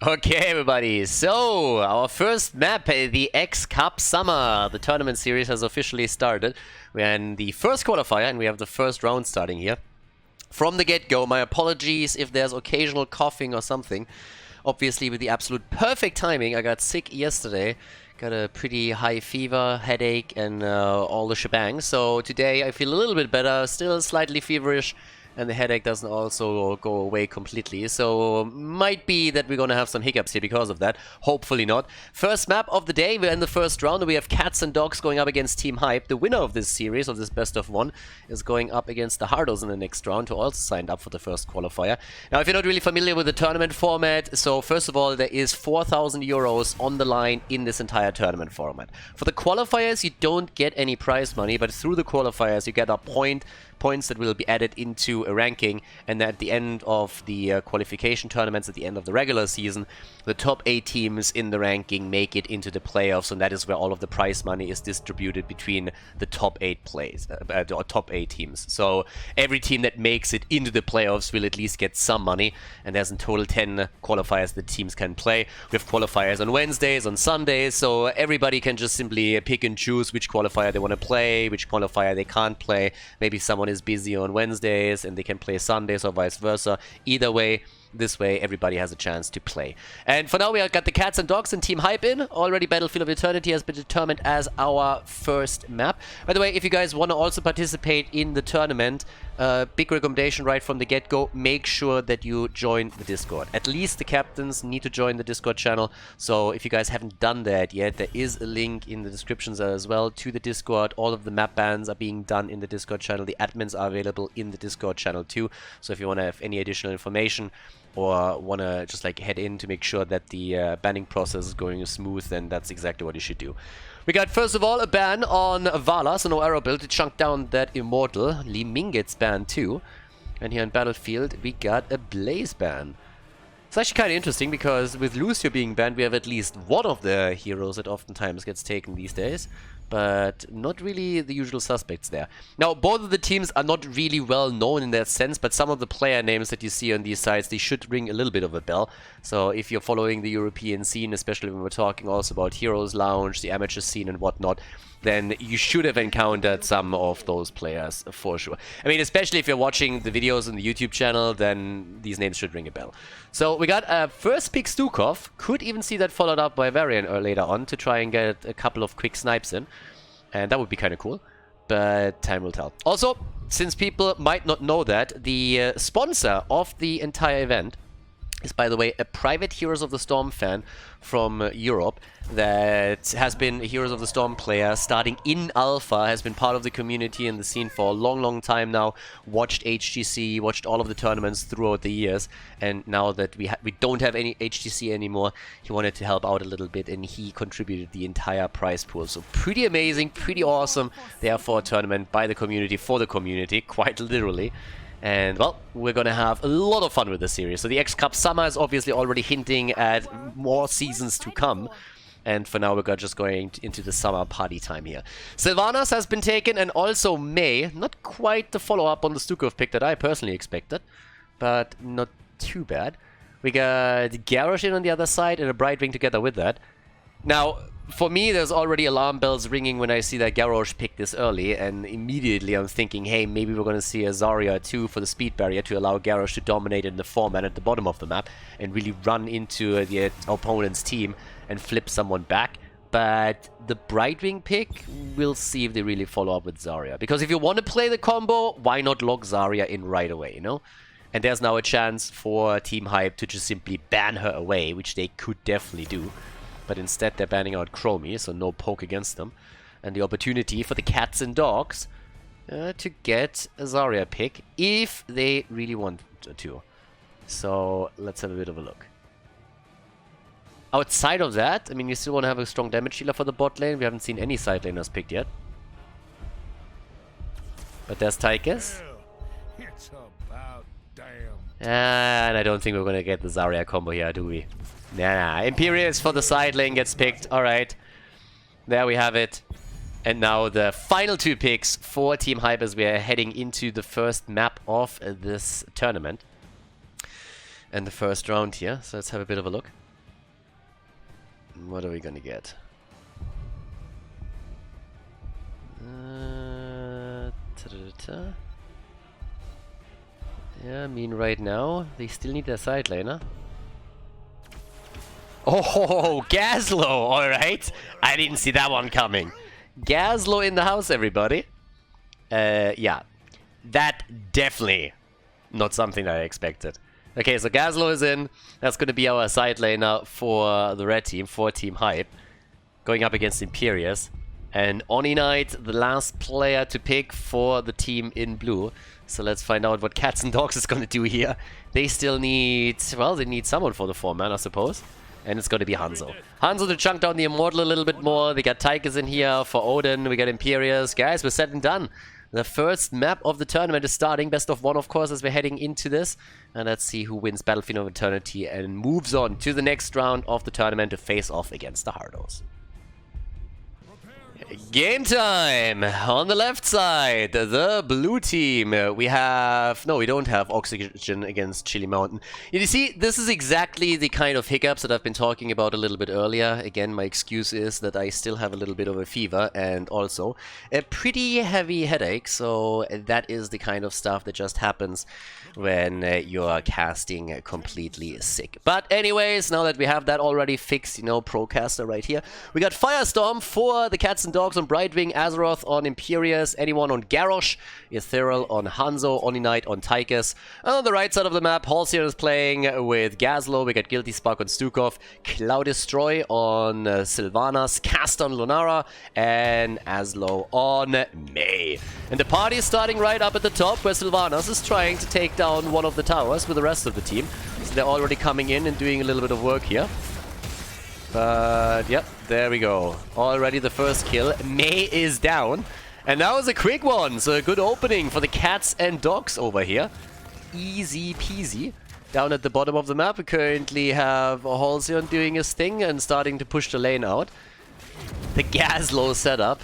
Okay, everybody, so our first map, the X Cup Summer. The tournament series has officially started. We're in the first qualifier and we have the first round starting here. From the get-go, my apologies if there's occasional coughing or something. Obviously, with the absolute perfect timing, I got sick yesterday. Got a pretty high fever, headache, and all the shebang. So today I feel a little bit better, still slightly feverish. And the headache doesn't also go away completely. So might be that we're going to have some hiccups here because of that. Hopefully not. First map of the day. We're in the first round. We have Cats and Dogs going up against Team Hype. The winner of this series, of this best of one, is going up against the Hardos in the next round, who also signed up for the first qualifier. Now, if you're not really familiar with the tournament format, so first of all, there is 4,000 euros on the line in this entire tournament format. For the qualifiers, you don't get any prize money, but through the qualifiers, you get a points that will be added into a ranking, and at the end of the qualification tournaments, at the end of the regular season, the top 8 teams in the ranking make it into the playoffs, and that is where all of the prize money is distributed between the top 8 top 8 teams. So every team that makes it into the playoffs will at least get some money, and there's in total 10 qualifiers that teams can play. We have qualifiers on Wednesdays, on Sundays, so everybody can just simply pick and choose which qualifier they want to play, which qualifier they can't play. Maybe someone is busy on Wednesdays and they can play Sundays or vice versa. Either way, this way everybody has a chance to play. And for now we have got the Cats and Dogs and Team Hype in. Already Battlefield of Eternity has been determined as our first map. By the way, if you guys want to also participate in the tournament, big recommendation right from the get-go, make sure that you join the Discord. At least the captains need to join the Discord channel. So if you guys haven't done that yet, there is a link in the descriptions as well to the Discord. All of the map bans are being done in the Discord channel. The admins are available in the Discord channel too. So if you want to have any additional information or want to just like head in to make sure that the banning process is going smooth, then that's exactly what you should do. We got, first of all, a ban on Vala, so no arrow build to chunk down that Immortal. Li Ming gets banned too. And here in Battlefield, we got a Blaze ban. It's actually kind of interesting, because with Lucio being banned, we have at least one of the heroes that oftentimes gets taken these days. But not really the usual suspects there. Now, both of the teams are not really well known in that sense, but some of the player names that you see on these sites, they should ring a little bit of a bell. So if you're following the European scene, especially when we're talking also about Heroes Lounge, the amateur scene and whatnot, then you should have encountered some of those players for sure. I mean, especially if you're watching the videos on the YouTube channel, then these names should ring a bell. So we got a first pick Stukov. Could even see that followed up by Varian later on to try and get a couple of quick snipes in. And that would be kind of cool, but time will tell. Also, since people might not know that, the sponsor of the entire event is, by the way, a private Heroes of the Storm fan from Europe that has been a Heroes of the Storm player starting in Alpha, has been part of the community and the scene for a long, long time now, watched HGC, watched all of the tournaments throughout the years, and now that we don't have any HGC anymore, he wanted to help out a little bit, and he contributed the entire prize pool. So pretty amazing, pretty awesome, therefore a tournament by the community, for the community, quite literally. And, well, we're going to have a lot of fun with this series. So the X Cup Summer is obviously already hinting at more seasons to come. And for now, we're just going into the summer party time here. Sylvanas has been taken, and also May. Not quite the follow-up on the Stukov pick that I personally expected, but not too bad. We got Garrosh in on the other side and a Brightwing together with that. Now, for me, there's already alarm bells ringing when I see that Garrosh picked this early, and immediately I'm thinking, hey, maybe we're going to see a Zarya too for the speed barrier to allow Garrosh to dominate in the foreman at the bottom of the map and really run into the opponent's team and flip someone back. But the Brightwing pick, we'll see if they really follow up with Zarya. Because if you want to play the combo, why not lock Zarya in right away, you know? And there's now a chance for Team Hype to just simply ban her away, which they could definitely do. But instead they're banning out Chromie, so no poke against them. And the opportunity for the Cats and Dogs to get a Zarya pick, if they really want to. So let's have a bit of a look. Outside of that, I mean, you still want to have a strong damage dealer for the bot lane. We haven't seen any side laners picked yet. But there's Tychus. It's about damn. And I don't think we're going to get the Zarya combo here, do we? Nah, Imperius for the side lane gets picked. Alright. There we have it. And now the final 2 picks for Team Hype as we are heading into the first map of this tournament. And the first round here. So let's have a bit of a look. What are we gonna get? Ta-da-da-ta. Yeah, I mean right now they still need their side laner. Oh, Gazlo! Alright. I didn't see that one coming. Gazlo in the house, everybody. Yeah. That definitely not something that I expected. Okay, so Gazlo is in. That's going to be our side laner for the red team, for Team Hype. Going up against Imperius. And Oni Knight, the last player to pick for the team in blue. So let's find out what Cats and Dogs is going to do here. They still need... Well, they need someone for the 4-man, I suppose. And it's going to be Hanzo. Hanzo to chunk down the Immortal a little bit more. They got Tychus in here for Odin. We got Imperius. Guys, we're set and done. The first map of the tournament is starting. Best of 1, of course, as we're heading into this. And let's see who wins Battlefield of Eternity and moves on to the next round of the tournament to face off against the Hardos. Game time! On the left side, the blue team. We have... No, we don't have Oxygen against Chili Mountain. You see, this is exactly the kind of hiccups that I've been talking about a little bit earlier. Again, my excuse is that I still have a little bit of a fever and also a pretty heavy headache. So that is the kind of stuff that just happens when you're casting completely sick. But anyways, now that we have that already fixed, you know, Procaster right here, we got Firestorm for the Cats and Dogs on Brightwing, Azeroth on Imperius, anyone on Garrosh, Ethereal on Hanzo, Oni Knight on Tychus. And on the right side of the map, Halcyon is playing with Gazlo, we got Guilty Spark on Stukov, Cloud Destroy on Sylvanas, Cast on Lunara, and Aslo on May. And the party is starting right up at the top, where Sylvanas is trying to take down one of the towers with the rest of the team. So they're already coming in and doing a little bit of work here. But, yep, there we go. Already the first kill. May is down. And that was a quick one. So a good opening for the Cats and Dogs over here. Easy peasy. Down at the bottom of the map, we currently have Halcyon doing his thing and starting to push the lane out. The Gazlo setup.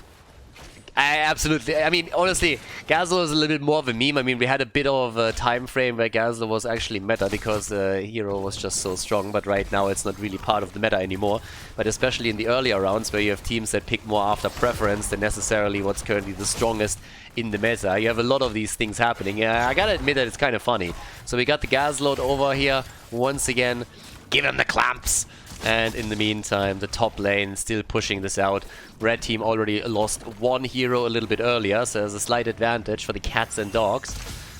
I mean, honestly, Gazlo is a little bit more of a meme. I mean, we had a bit of a time frame where Gazlo was actually meta because the hero was just so strong, but right now it's not really part of the meta anymore. But especially in the earlier rounds where you have teams that pick more after preference than necessarily what's currently the strongest in the meta, you have a lot of these things happening. Yeah, I gotta admit that it's kind of funny. So we got the Gazlo over here once again. Give him the clamps! And in the meantime, the top lane still pushing this out. Red team already lost one hero a little bit earlier, so there's a slight advantage for the Cats and Dogs.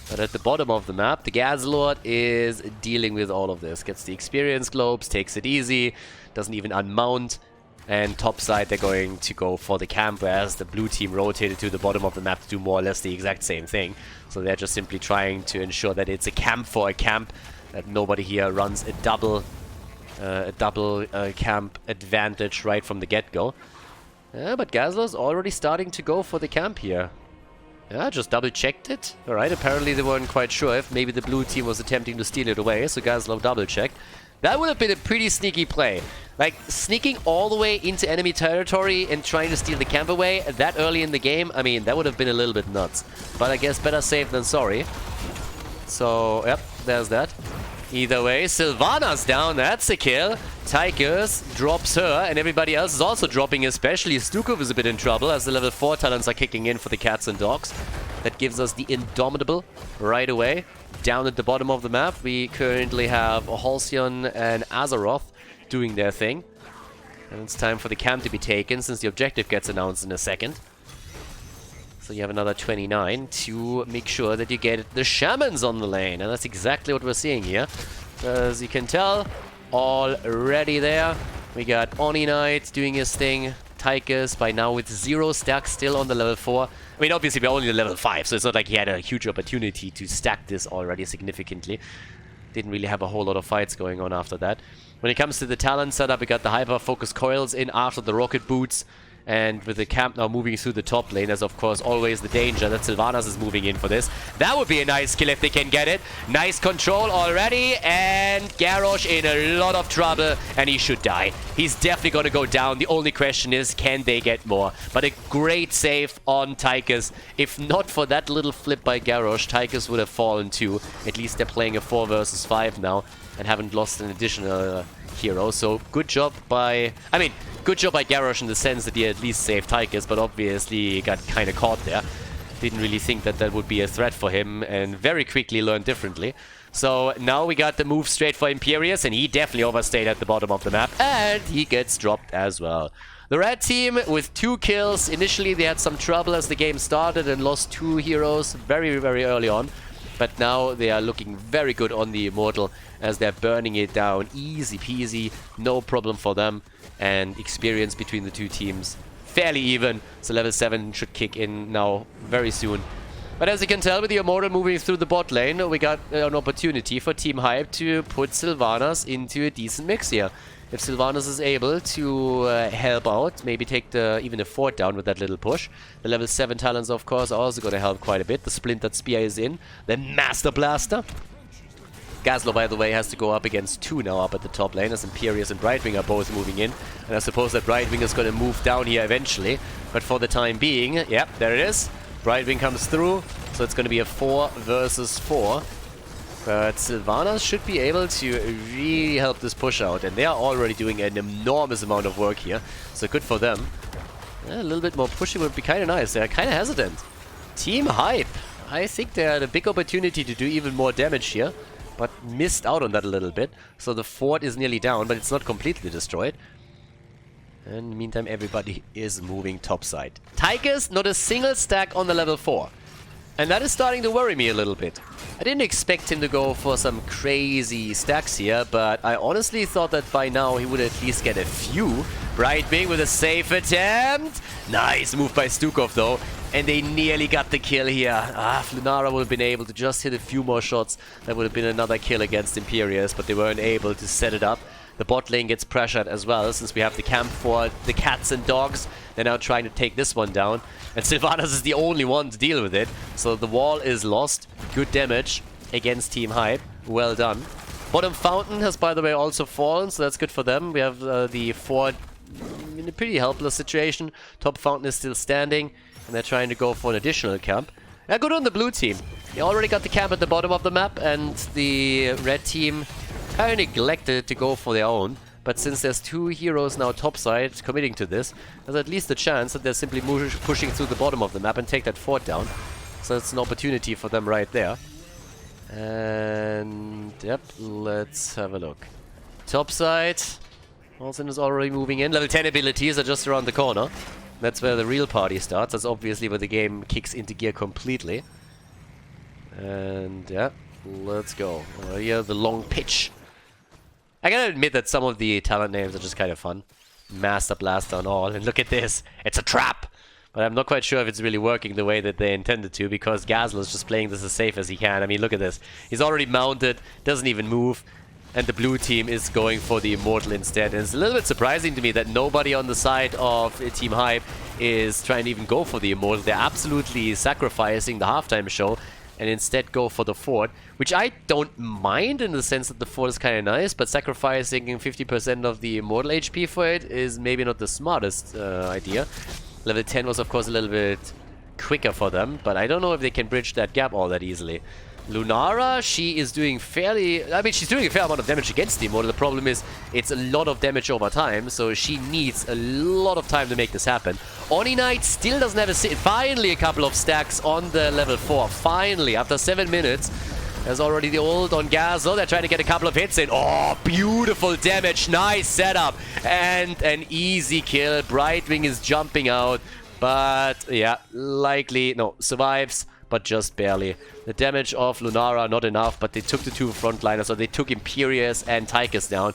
But at the bottom of the map, the Gazlord is dealing with all of this. Gets the experience globes, takes it easy, doesn't even unmount. And top side, they're going to go for the camp, whereas the blue team rotated to the bottom of the map to do more or less the exact same thing. So they're just simply trying to ensure that it's a camp for a camp, that nobody here runs a double camp advantage right from the get-go. Yeah, but Gazlo's already starting to go for the camp here. Yeah, just double-checked it. Alright, apparently they weren't quite sure if maybe the blue team was attempting to steal it away, so Gazlo double-checked. That would have been a pretty sneaky play. Like, sneaking all the way into enemy territory and trying to steal the camp away that early in the game, I mean, that would have been a little bit nuts. But I guess better safe than sorry. So, yep, there's that. Either way, Sylvanas down, that's a kill. Tychus drops her, and everybody else is also dropping, especially Stukov is a bit in trouble as the level 4 talents are kicking in for the Cats and Dogs. That gives us the Indomitable right away. Down at the bottom of the map, we currently have Halcyon and Azeroth doing their thing. And it's time for the camp to be taken, since the objective gets announced in a second. So you have another 29 to make sure that you get the Shamans on the lane. And that's exactly what we're seeing here. As you can tell, already there. We got Oni Knight doing his thing. Tychus by now with 0 stacks still on the level 4. I mean, obviously we're only at level 5, so it's not like he had a huge opportunity to stack this already significantly. Didn't really have a whole lot of fights going on after that. When it comes to the talent setup, we got the hyper-focus coils in after the rocket boots. And with the camp now moving through the top lane, there's of course always the danger that Sylvanas is moving in for this. That would be a nice kill if they can get it. Nice control already, and Garrosh in a lot of trouble, and he should die. He's definitely going to go down. The only question is, can they get more? But a great save on Tychus. If not for that little flip by Garrosh, Tychus would have fallen too. At least they're playing a 4 versus 5 now, and haven't lost an additional hero. So good job by... I mean, good job by Garrosh in the sense that he at least saved Tychus, but obviously got kind of caught there. Didn't really think that that would be a threat for him, and very quickly learned differently. So now we got the move straight for Imperius, and he definitely overstayed at the bottom of the map, and he gets dropped as well. The red team with 2 kills. Initially they had some trouble as the game started and lost 2 heroes very, very early on. But now they are looking very good on the Immortal as they're burning it down. Easy peasy, no problem for them. And experience between the 2 teams fairly even. So level 7 should kick in now very soon. But as you can tell, with the Immortal moving through the bot lane, we got an opportunity for Team Hype to put Sylvanas into a decent mix here. If Sylvanas is able to help out, maybe take even a fort down with that little push. The level 7 talents, of course, are also going to help quite a bit. The Splintered Spear is in. The Master Blaster. Gazlo, by the way, has to go up against 2 now up at the top lane, as Imperius and Brightwing are both moving in. And I suppose that Brightwing is going to move down here eventually. But for the time being, yep, there it is. Brightwing comes through, so it's going to be a 4 versus 4. But Sylvanas should be able to really help this push out, and they are already doing an enormous amount of work here, so good for them. Yeah, a little bit more pushing would be kind of nice. They're kind of hesitant. Team Hype, I think they had a big opportunity to do even more damage here, but missed out on that a little bit. So the fort is nearly down, but it's not completely destroyed. And in the meantime, everybody is moving topside. Tychus, not a single stack on the level 4. And that is starting to worry me a little bit. I didn't expect him to go for some crazy stacks here, but I honestly thought that by now he would at least get a few. Brightwing with a safe attempt. Nice move by Stukov though. And they nearly got the kill here. If Lunara would have been able to just hit a few more shots, that would have been another kill against Imperius, but they weren't able to set it up. The bot lane gets pressured as well, since we have the camp for the cats and dogs. They're now trying to take this one down. And Sylvanas is the only one to deal with it. So the wall is lost. Good damage against Team Hype. Well done. Bottom Fountain has, by the way, also fallen, so that's good for them. We have the fort in a pretty helpless situation. Top Fountain is still standing, and they're trying to go for an additional camp. Yeah, good on the blue team. They already got the camp at the bottom of the map, and the red team kind of neglected to go for their own. But since there's 2 heroes now topside committing to this, there's at least a chance that they're simply pushing through the bottom of the map and take that fort down. So it's an opportunity for them right there. And yep, let's have a look. Topside, Olsen is already moving in. Level 10 abilities are just around the corner. That's where the real party starts. That's obviously where the game kicks into gear completely. And yeah, let's go. Here, the long pitch. I gotta admit that some of the talent names are just kind of fun. Master Blaster and all. And look at this. It's a trap! But I'm not quite sure if it's really working the way that they intended to, because Gazlo is just playing this as safe as he can. I mean, look at this. He's already mounted, doesn't even move. And the blue team is going for the Immortal instead. And it's a little bit surprising to me that nobody on the side of Team Hype is trying to even go for the Immortal. They're absolutely sacrificing the halftime show and instead go for the fort, which I don't mind in the sense that the fort is kind of nice, but sacrificing 50% of the Immortal HP for it is maybe not the smartest idea. Level 10 was of course a little bit quicker for them, but I don't know if they can bridge that gap all that easily. Lunara, she is doing fairly... I mean, she's doing a fair amount of damage against the Immortal. The problem is, it's a lot of damage over time, so she needs a lot of time to make this happen. Oni Knight still doesn't have a... Finally, a couple of stacks on the level 4. Finally, after 7 minutes. There's already the ult on Gazlo. They're trying to get a couple of hits in. Oh, beautiful damage. Nice setup. And an easy kill. Brightwing is jumping out. But, yeah, likely... No, survives, but just barely. The damage of Lunara, not enough, but they took the 2 frontliners, so they took Imperius and Tychus down.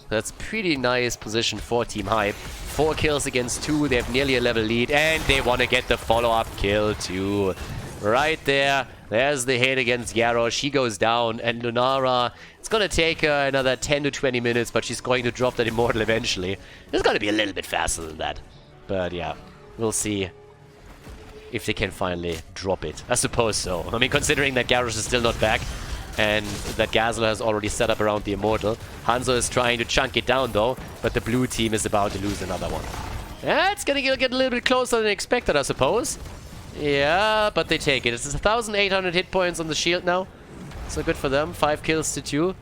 That's pretty nice position for Team Hype. 4 kills against 2, they have nearly a level lead, and they want to get the follow-up kill too. Right there, there's the hit against Yarrow. She goes down, and Lunara, it's going to take her another 10 to 20 minutes, but she's going to drop that Immortal eventually. It's going to be a little bit faster than that. But yeah, we'll see if they can finally drop it. I suppose so. I mean, considering that Garrosh is still not back, and that Gazlo has already set up around the Immortal. Hanzo is trying to chunk it down though, but the blue team is about to lose another one. Yeah, it's gonna get a little bit closer than expected, I suppose. Yeah, but they take it. It's 1,800 hit points on the shield now. So good for them. 5 kills to 2.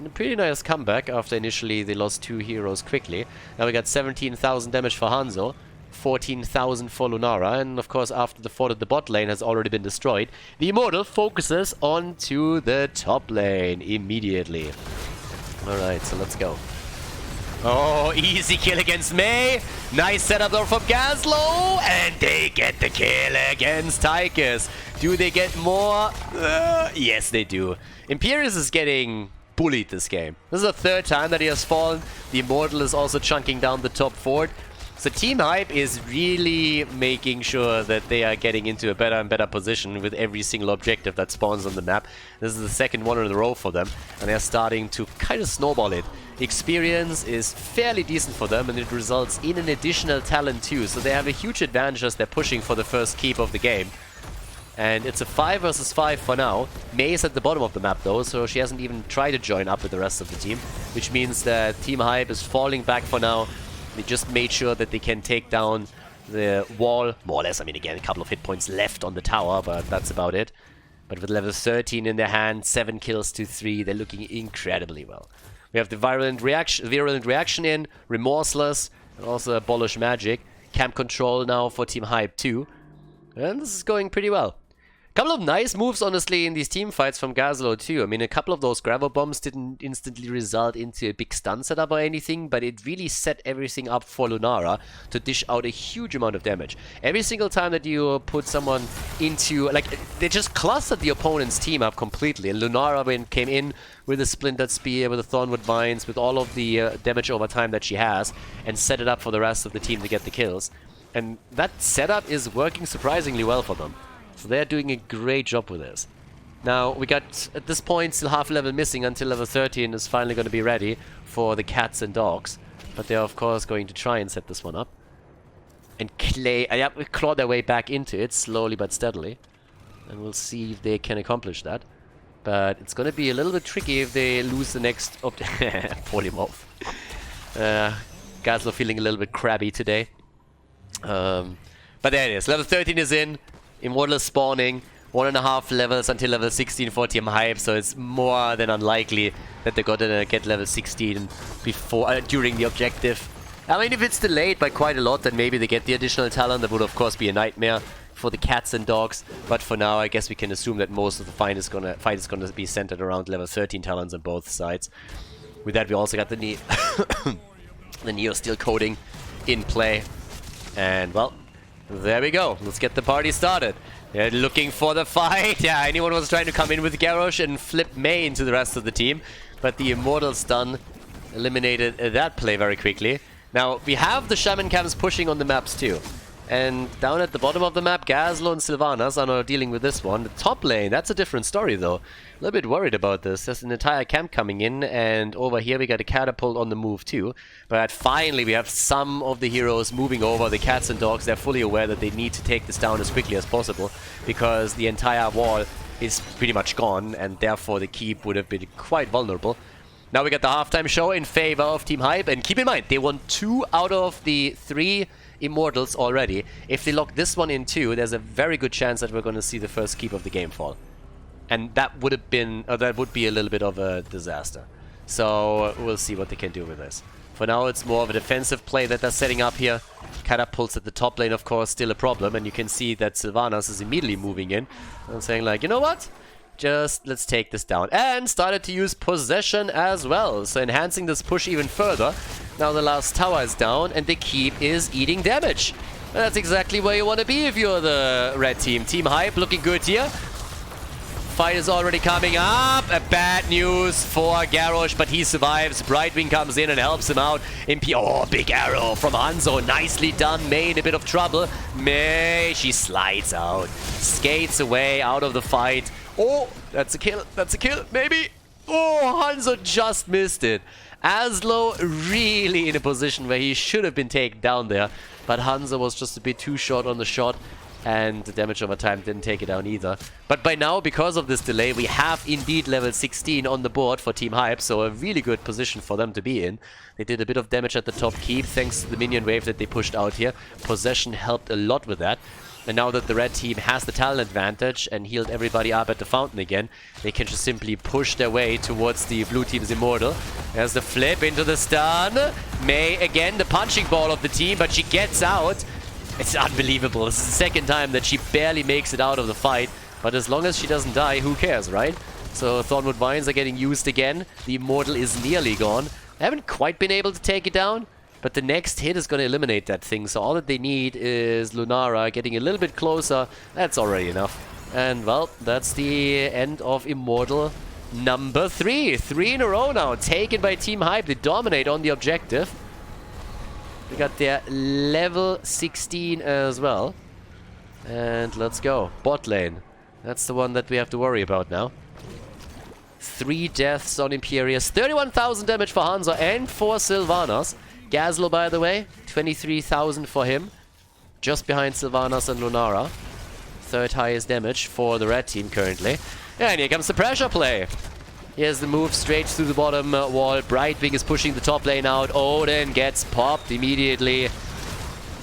A pretty nice comeback after initially they lost 2 heroes quickly. Now we got 17,000 damage for Hanzo, 14,000 for Lunara, and of course after the fort at the bot lane has already been destroyed, the Immortal focuses onto the top lane immediately. Alright, so let's go. Oh, easy kill against Mei. Nice setup though from Gazlo. And they get the kill against Tychus. Do they get more? Yes, they do. Imperius is getting bullied this game. This is the 3rd time that he has fallen. The Immortal is also chunking down the top fort. So Team Hype is really making sure that they are getting into a better and better position with every single objective that spawns on the map. This is the 2nd one in a row for them, and they're starting to kind of snowball it. Experience is fairly decent for them, and it results in an additional talent too, so they have a huge advantage as they're pushing for the first keep of the game. And it's a 5 versus 5 for now. Mei is at the bottom of the map though, so she hasn't even tried to join up with the rest of the team, which means that Team Hype is falling back for now. They just made sure that they can take down the wall, more or less. I mean, again, a couple of hit points left on the tower, but that's about it. But with level 13 in their hand, 7 kills to 3, they're looking incredibly well. We have the virulent reaction in, Remorseless, and also Abolish Magic. Camp Control now for Team Hype too. And this is going pretty well. A couple of nice moves, honestly, in these team fights from Gazlo too. I mean, a couple of those gravel bombs didn't instantly result into a big stun setup or anything, but it really set everything up for Lunara to dish out a huge amount of damage. Every single time that you put someone into, like, they just clustered the opponent's team up completely. And Lunara came in with a Splintered Spear, with a Thornwood Vines, with all of the damage over time that she has, and set it up for the rest of the team to get the kills. And that setup is working surprisingly well for them. So they're doing a great job with this. Now, we got, at this point, still half level missing until level 13 is finally going to be ready for the cats and dogs. But they're, of course, going to try and set this one up. And claw their way back into it, slowly but steadily. And we'll see if they can accomplish that. But it's going to be a little bit tricky if they lose the next... Polymorph. Gazlo feeling a little bit crabby today. But there it is. Level 13 is in. Immortal is spawning. 1.5 levels until level 16 for Team Hype, so it's more than unlikely that they're gonna get level 16 before during the objective. I mean, if it's delayed by quite a lot, then maybe they get the additional talent. That would of course be a nightmare for the cats and dogs. But for now, I guess we can assume that most of the fight is gonna be centered around level 13 talents on both sides. With that, we also got the the Neo Steel coding in play, and well. There we go. Let's get the party started. They're looking for the fight. Yeah, anyone was trying to come in with Garrosh and flip Mei into the rest of the team. But the Immortal stun eliminated that play very quickly. Now, we have the Shaman camps pushing on the maps too. And down at the bottom of the map, Gazlo and Sylvanas are now dealing with this one. The top lane, that's a different story though. A little bit worried about this. There's an entire camp coming in, and over here we got a catapult on the move too. But finally we have some of the heroes moving over. The cats and dogs, they're fully aware that they need to take this down as quickly as possible, because the entire wall is pretty much gone, and therefore the keep would have been quite vulnerable. Now we got the halftime show in favor of Team Hype, and keep in mind, they won 2 out of the 3 Immortals already. If they lock this one in too, there's a very good chance that we're going to see the first keep of the game fall. And that would have been, that would be a little bit of a disaster. So we'll see what they can do with this. For now, it's more of a defensive play that they're setting up here. Catapults at the top lane, of course, still a problem, and you can see that Sylvanas is immediately moving in and saying like, you know what? Just let's take this down. And started to use possession as well, so enhancing this push even further. Now the last tower is down and the keep is eating damage. And that's exactly where you want to be if you're the red team. Team Hype looking good here. Fight is already coming up. Bad news for Garrosh, but he survives. Brightwing comes in and helps him out. Oh, big arrow from Hanzo. Nicely done. Mei in a bit of trouble. Mei, she slides out. Skates away out of the fight. Oh, that's a kill. That's a kill, maybe. Oh, Hanzo just missed it. Aslo really in a position where he should have been taken down there, but Hanzo was just a bit too short on the shot, and the damage over time didn't take it down either. But by now, because of this delay, we have indeed level 16 on the board for Team Hype, so a really good position for them to be in. They did a bit of damage at the top keep thanks to the minion wave that they pushed out here. Possession helped a lot with that. And now that the red team has the talent advantage and healed everybody up at the fountain again, they can just simply push their way towards the blue team's Immortal. There's the flip into the stun. Mei, again, the punching ball of the team, but she gets out. It's unbelievable. This is the second time that she barely makes it out of the fight. But as long as she doesn't die, who cares, right? So Thornwood Vines are getting used again. The Immortal is nearly gone. They haven't quite been able to take it down, but the next hit is going to eliminate that thing. So all that they need is Lunara getting a little bit closer. That's already enough. And, well, that's the end of Immortal number 3. 3 in a row now, taken by Team Hype. They dominate on the objective. We got their level 16 as well. And let's go. Bot lane. That's the one that we have to worry about now. 3 deaths on Imperius. 31,000 damage for Hanzo and for Sylvanas. Gazlo, by the way, 23,000 for him. Just behind Sylvanas and Lunara. 3rd highest damage for the red team currently. And here comes the pressure play. Here's the move straight through the bottom wall. Brightwing is pushing the top lane out. Odin gets popped immediately.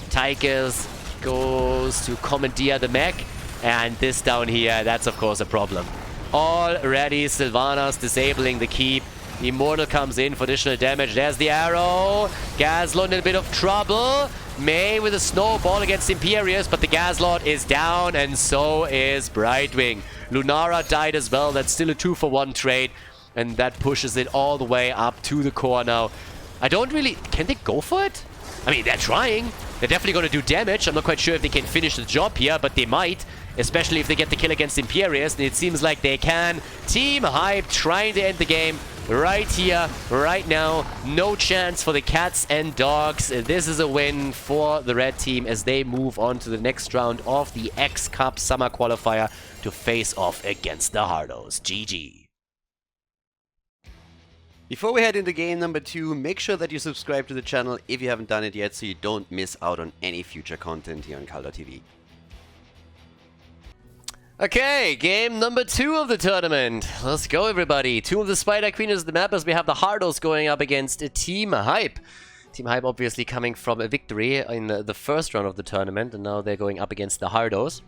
Tychus goes to commandeer the mech. And this down here, that's of course a problem. Already Sylvanas disabling the keep. The Immortal comes in for additional damage. There's the arrow. Gazlord in a bit of trouble. Mei with a snowball against Imperius, but the Gazlord is down, and so is Brightwing. Lunara died as well. That's still a 2-for-1 trade, and that pushes it all the way up to the core now. I don't really... Can they go for it? I mean, they're trying. They're definitely going to do damage. I'm not quite sure if they can finish the job here, but they might. Especially if they get the kill against Imperius, and it seems like they can. Team Hype trying to end the game right here, right now. No chance for the cats and dogs. This is a win for the red team as they move on to the next round of the X Cup Summer Qualifier to face off against the Hardos. GG. Before we head into game number 2, make sure that you subscribe to the channel if you haven't done it yet so you don't miss out on any future content here on Khaldor TV. Okay, game number 2 of the tournament. Let's go, everybody. 2 of the Spider Queen is the map as we have the Hardos going up against Team Hype. Team Hype obviously coming from a victory in the first round of the tournament, and now they're going up against the Hardos.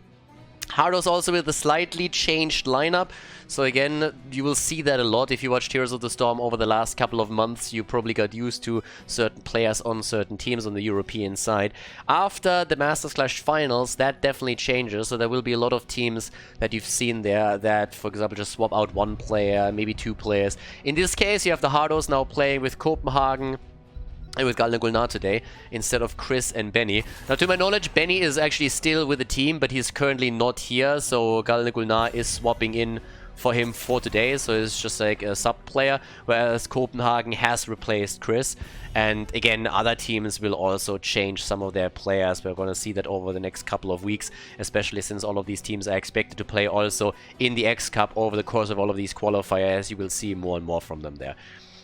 Hardos also with a slightly changed lineup. So again, you will see that a lot. If you watched Heroes of the Storm over the last couple of months, you probably got used to certain players on certain teams on the European side. After the Masters/Finals, that definitely changes. So there will be a lot of teams that you've seen there that, for example, just swap out 1 player, maybe 2 players. In this case, you have the Hardos now playing with Copenhagen and with Galna Gulnar today, instead of Chris and Benny. Now, to my knowledge, Benny is actually still with the team, but he's currently not here, so Galna Gulnar is swapping in for him for today, so it's just like a sub-player, whereas Copenhagen has replaced Chris. And again, other teams will also change some of their players. We're going to see that over the next couple of weeks, especially since all of these teams are expected to play also in the X Cup over the course of all of these qualifiers. You will see more and more from them there.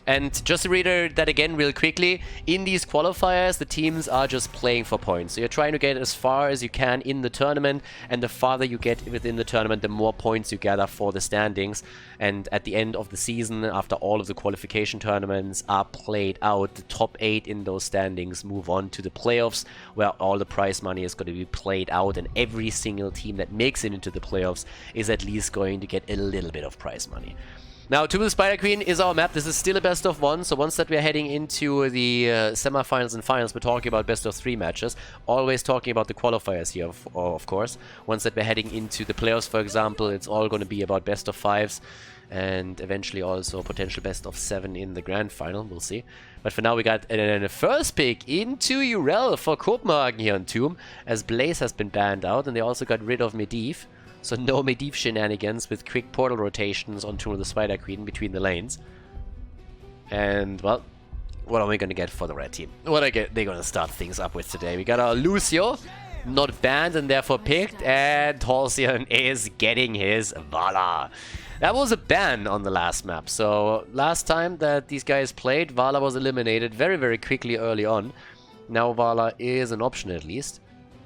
And just to reiterate that again real quickly, in these qualifiers, the teams are just playing for points. So you're trying to get as far as you can in the tournament, and the farther you get within the tournament, the more points you gather for the standings. And at the end of the season, after all of the qualification tournaments are played out, the top 8 in those standings move on to the playoffs, where all the prize money is going to be played out, and every single team that makes it into the playoffs is at least going to get a little bit of prize money. Now, to the Spider Queen is our map. This is still a best of 1, so once that we're heading into the semifinals and finals, we're talking about best of 3 matches. Always talking about the qualifiers here, of course. Once that we're heading into the playoffs, for example, it's all going to be about best of 5s, and eventually also potential best of 7 in the grand final. We'll see. But for now, we got a first pick into Urel for Copenhagen here on Tomb, as Blaze has been banned out, and they also got rid of Medivh. So no Medivh shenanigans with quick portal rotations on Tomb of the Spider Queen between the lanes. And, well, what are we going to get for the red team? What are they going to start things up with today? We got our Lucio, not banned and therefore picked, and Halcyon is getting his Vala. That was a ban on the last map, so last time that these guys played, Vala was eliminated very, very quickly early on. Now Vala is an option at least.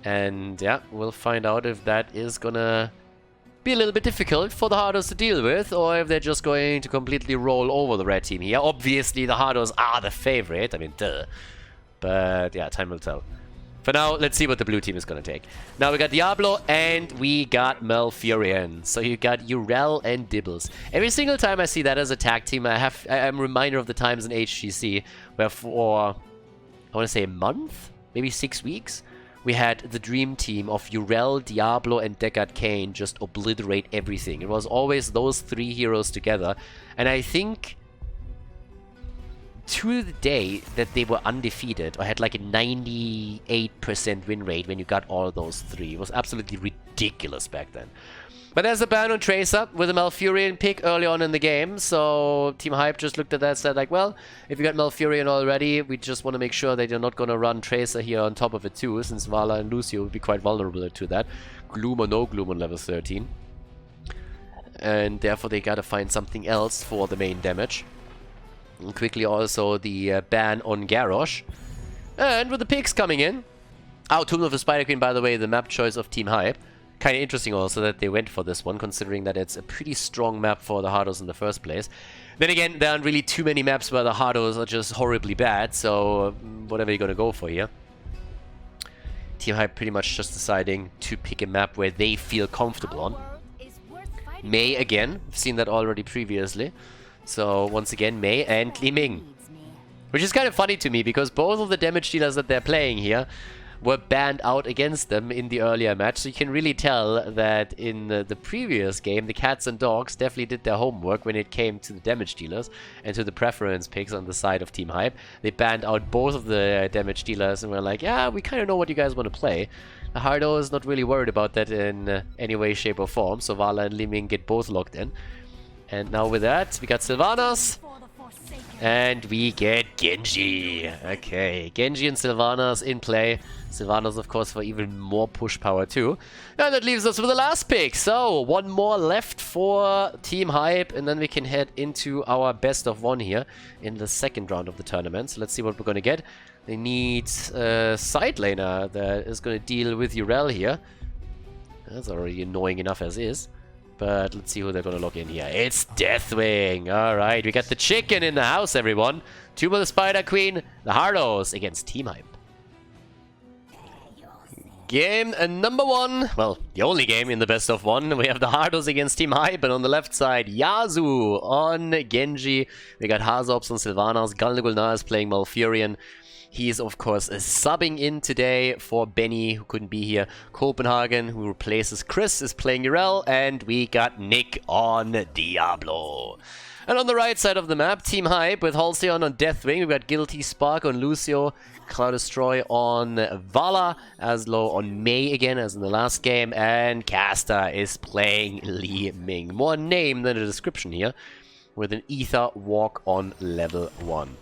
And yeah, we'll find out if that is gonna be a little bit difficult for the Hardos to deal with, or if they're just going to completely roll over the red team here. Obviously, the Hardos are the favorite. I mean, duh. But yeah, time will tell. For now, let's see what the blue team is going to take. Now we got Diablo and we got Malfurion. So you got Urel and Dibbles. Every single time I see that as a tag team, I'm reminded of the times in HGC where for, I want to say a month, maybe 6 weeks, we had the dream team of Urel, Diablo, and Deckard Cain just obliterate everything. It was always those 3 heroes together. And I think to the day that they were undefeated, or had like a 98% win rate when you got all those 3. It was absolutely ridiculous back then. But there's a ban on Tracer with a Malfurion pick early on in the game, so Team Hype just looked at that and said like, well, if you got Malfurion already, we just want to make sure that you're not going to run Tracer here on top of it too, since Vala and Lucio would be quite vulnerable to that. Gloom or no Gloom on level 13. And therefore they gotta find something else for the main damage. And quickly also the ban on Garrosh. And with the picks coming in. Oh, Tomb of the Spider Queen, by the way, the map choice of Team Hype. Kind of interesting also that they went for this one, considering that it's a pretty strong map for the Hardos in the first place. Then again, there aren't really too many maps where the Hardos are just horribly bad, so whatever you're gonna go for here. Team Hype pretty much just deciding to pick a map where they feel comfortable on. Mei again, we've seen that already previously. So once again, Mei and Li Ming. Which is kind of funny to me, because both of the damage dealers that they're playing here were banned out against them in the earlier match. So you can really tell that in the previous game, the cats and dogs definitely did their homework when it came to the damage dealers and to the preference picks on the side of Team Hype. They banned out both of the damage dealers and were like, yeah, we kind of know what you guys want to play. Hardo is not really worried about that in any way, shape or form. So Vala and Li Ming get both locked in. And now with that, we got Sylvanas. And we get Genji. Okay, Genji and Sylvanas in play. Sylvanas, of course, for even more push power too. And that leaves us with the last pick. So, one more left for Team Hype. And then we can head into our best of 1 here in the second round of the tournament. So let's see what we're going to get. They need a side laner that is going to deal with Urel here. That's already annoying enough as is. But let's see who they're going to lock in here. It's Deathwing. Alright, we got the chicken in the house, everyone. Tomb of the Spider Queen, the Hardos against Team Hype. Game number 1. Well, the only game in the best of 1. We have the Hardos against Team Hype. And on the left side, Yasuo on Genji. We got Hazops on Sylvanas. Gulnagulnar is playing Malfurion. He is, of course, subbing in today for Benny, who couldn't be here. Copenhagen, who replaces Chris, is playing Urel. And we got Nick on Diablo. And on the right side of the map, Team Hype with Halcyon on Deathwing. We've got Guilty Spark on Lucio. Cloud Destroy on Vala. Aslo on Mei again, as in the last game. And Caster is playing Li Ming. More name than a description here. With an Ether Walk on level 1.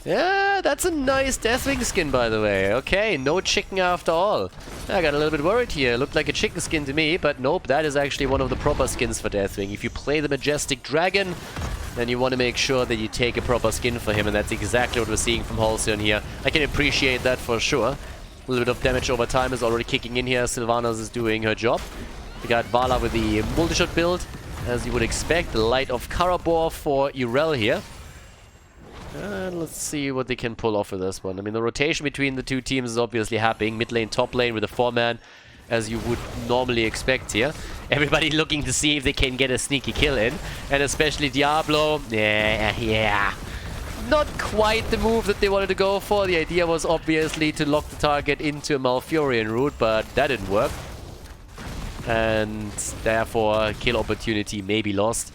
Yeah, that's a nice Deathwing skin, by the way. Okay, no chicken after all. I got a little bit worried here. Looked like a chicken skin to me, but nope, that is actually one of the proper skins for Deathwing. If you play the Majestic Dragon, then you want to make sure that you take a proper skin for him, and that's exactly what we're seeing from Halcyon here. I can appreciate that for sure. A little bit of damage over time is already kicking in here. Sylvanas is doing her job. We got Vala with the multi-shot build, as you would expect. The Light of Karabor for Urel here. And let's see what they can pull off with this one. I mean, the rotation between the two teams is obviously happening. Mid lane, top lane with a 4-man, as you would normally expect here. Everybody looking to see if they can get a sneaky kill in. And especially Diablo. Yeah. Not quite the move that they wanted to go for. The idea was obviously to lock the target into a Malfurion route, but that didn't work. And therefore, kill opportunity may be lost.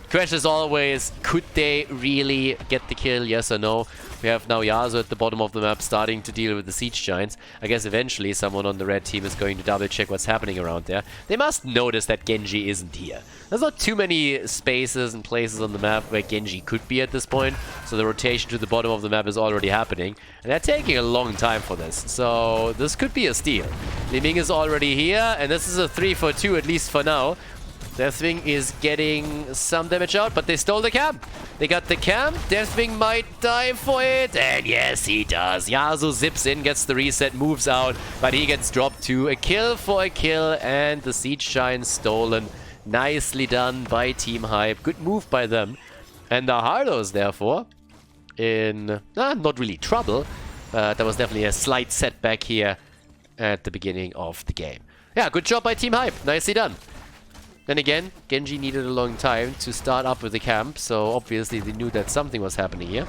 Question is always, could they really get the kill, yes or no? We have now Yasuo at the bottom of the map starting to deal with the Siege Giants. I guess eventually someone on the red team is going to double check what's happening around there. They must notice that Genji isn't here. There's not too many spaces and places on the map where Genji could be at this point, so the rotation to the bottom of the map is already happening. And they're taking a long time for this, so this could be a steal. Li Ming is already here, and this is a 3-for-2 at least for now. Deathwing is getting some damage out, but they stole the camp. They got the camp. Deathwing might die for it. And yes, he does. Yasuo zips in, gets the reset, moves out, but he gets dropped too. A kill for a kill, and the Siege Shine stolen. Nicely done by Team Hype. Good move by them. And the Hardos, therefore, in not really trouble, But that was definitely a slight setback here at the beginning of the game. Yeah, good job by Team Hype. Nicely done. Then again, Genji needed a long time to start up with the camp, so obviously they knew that something was happening here.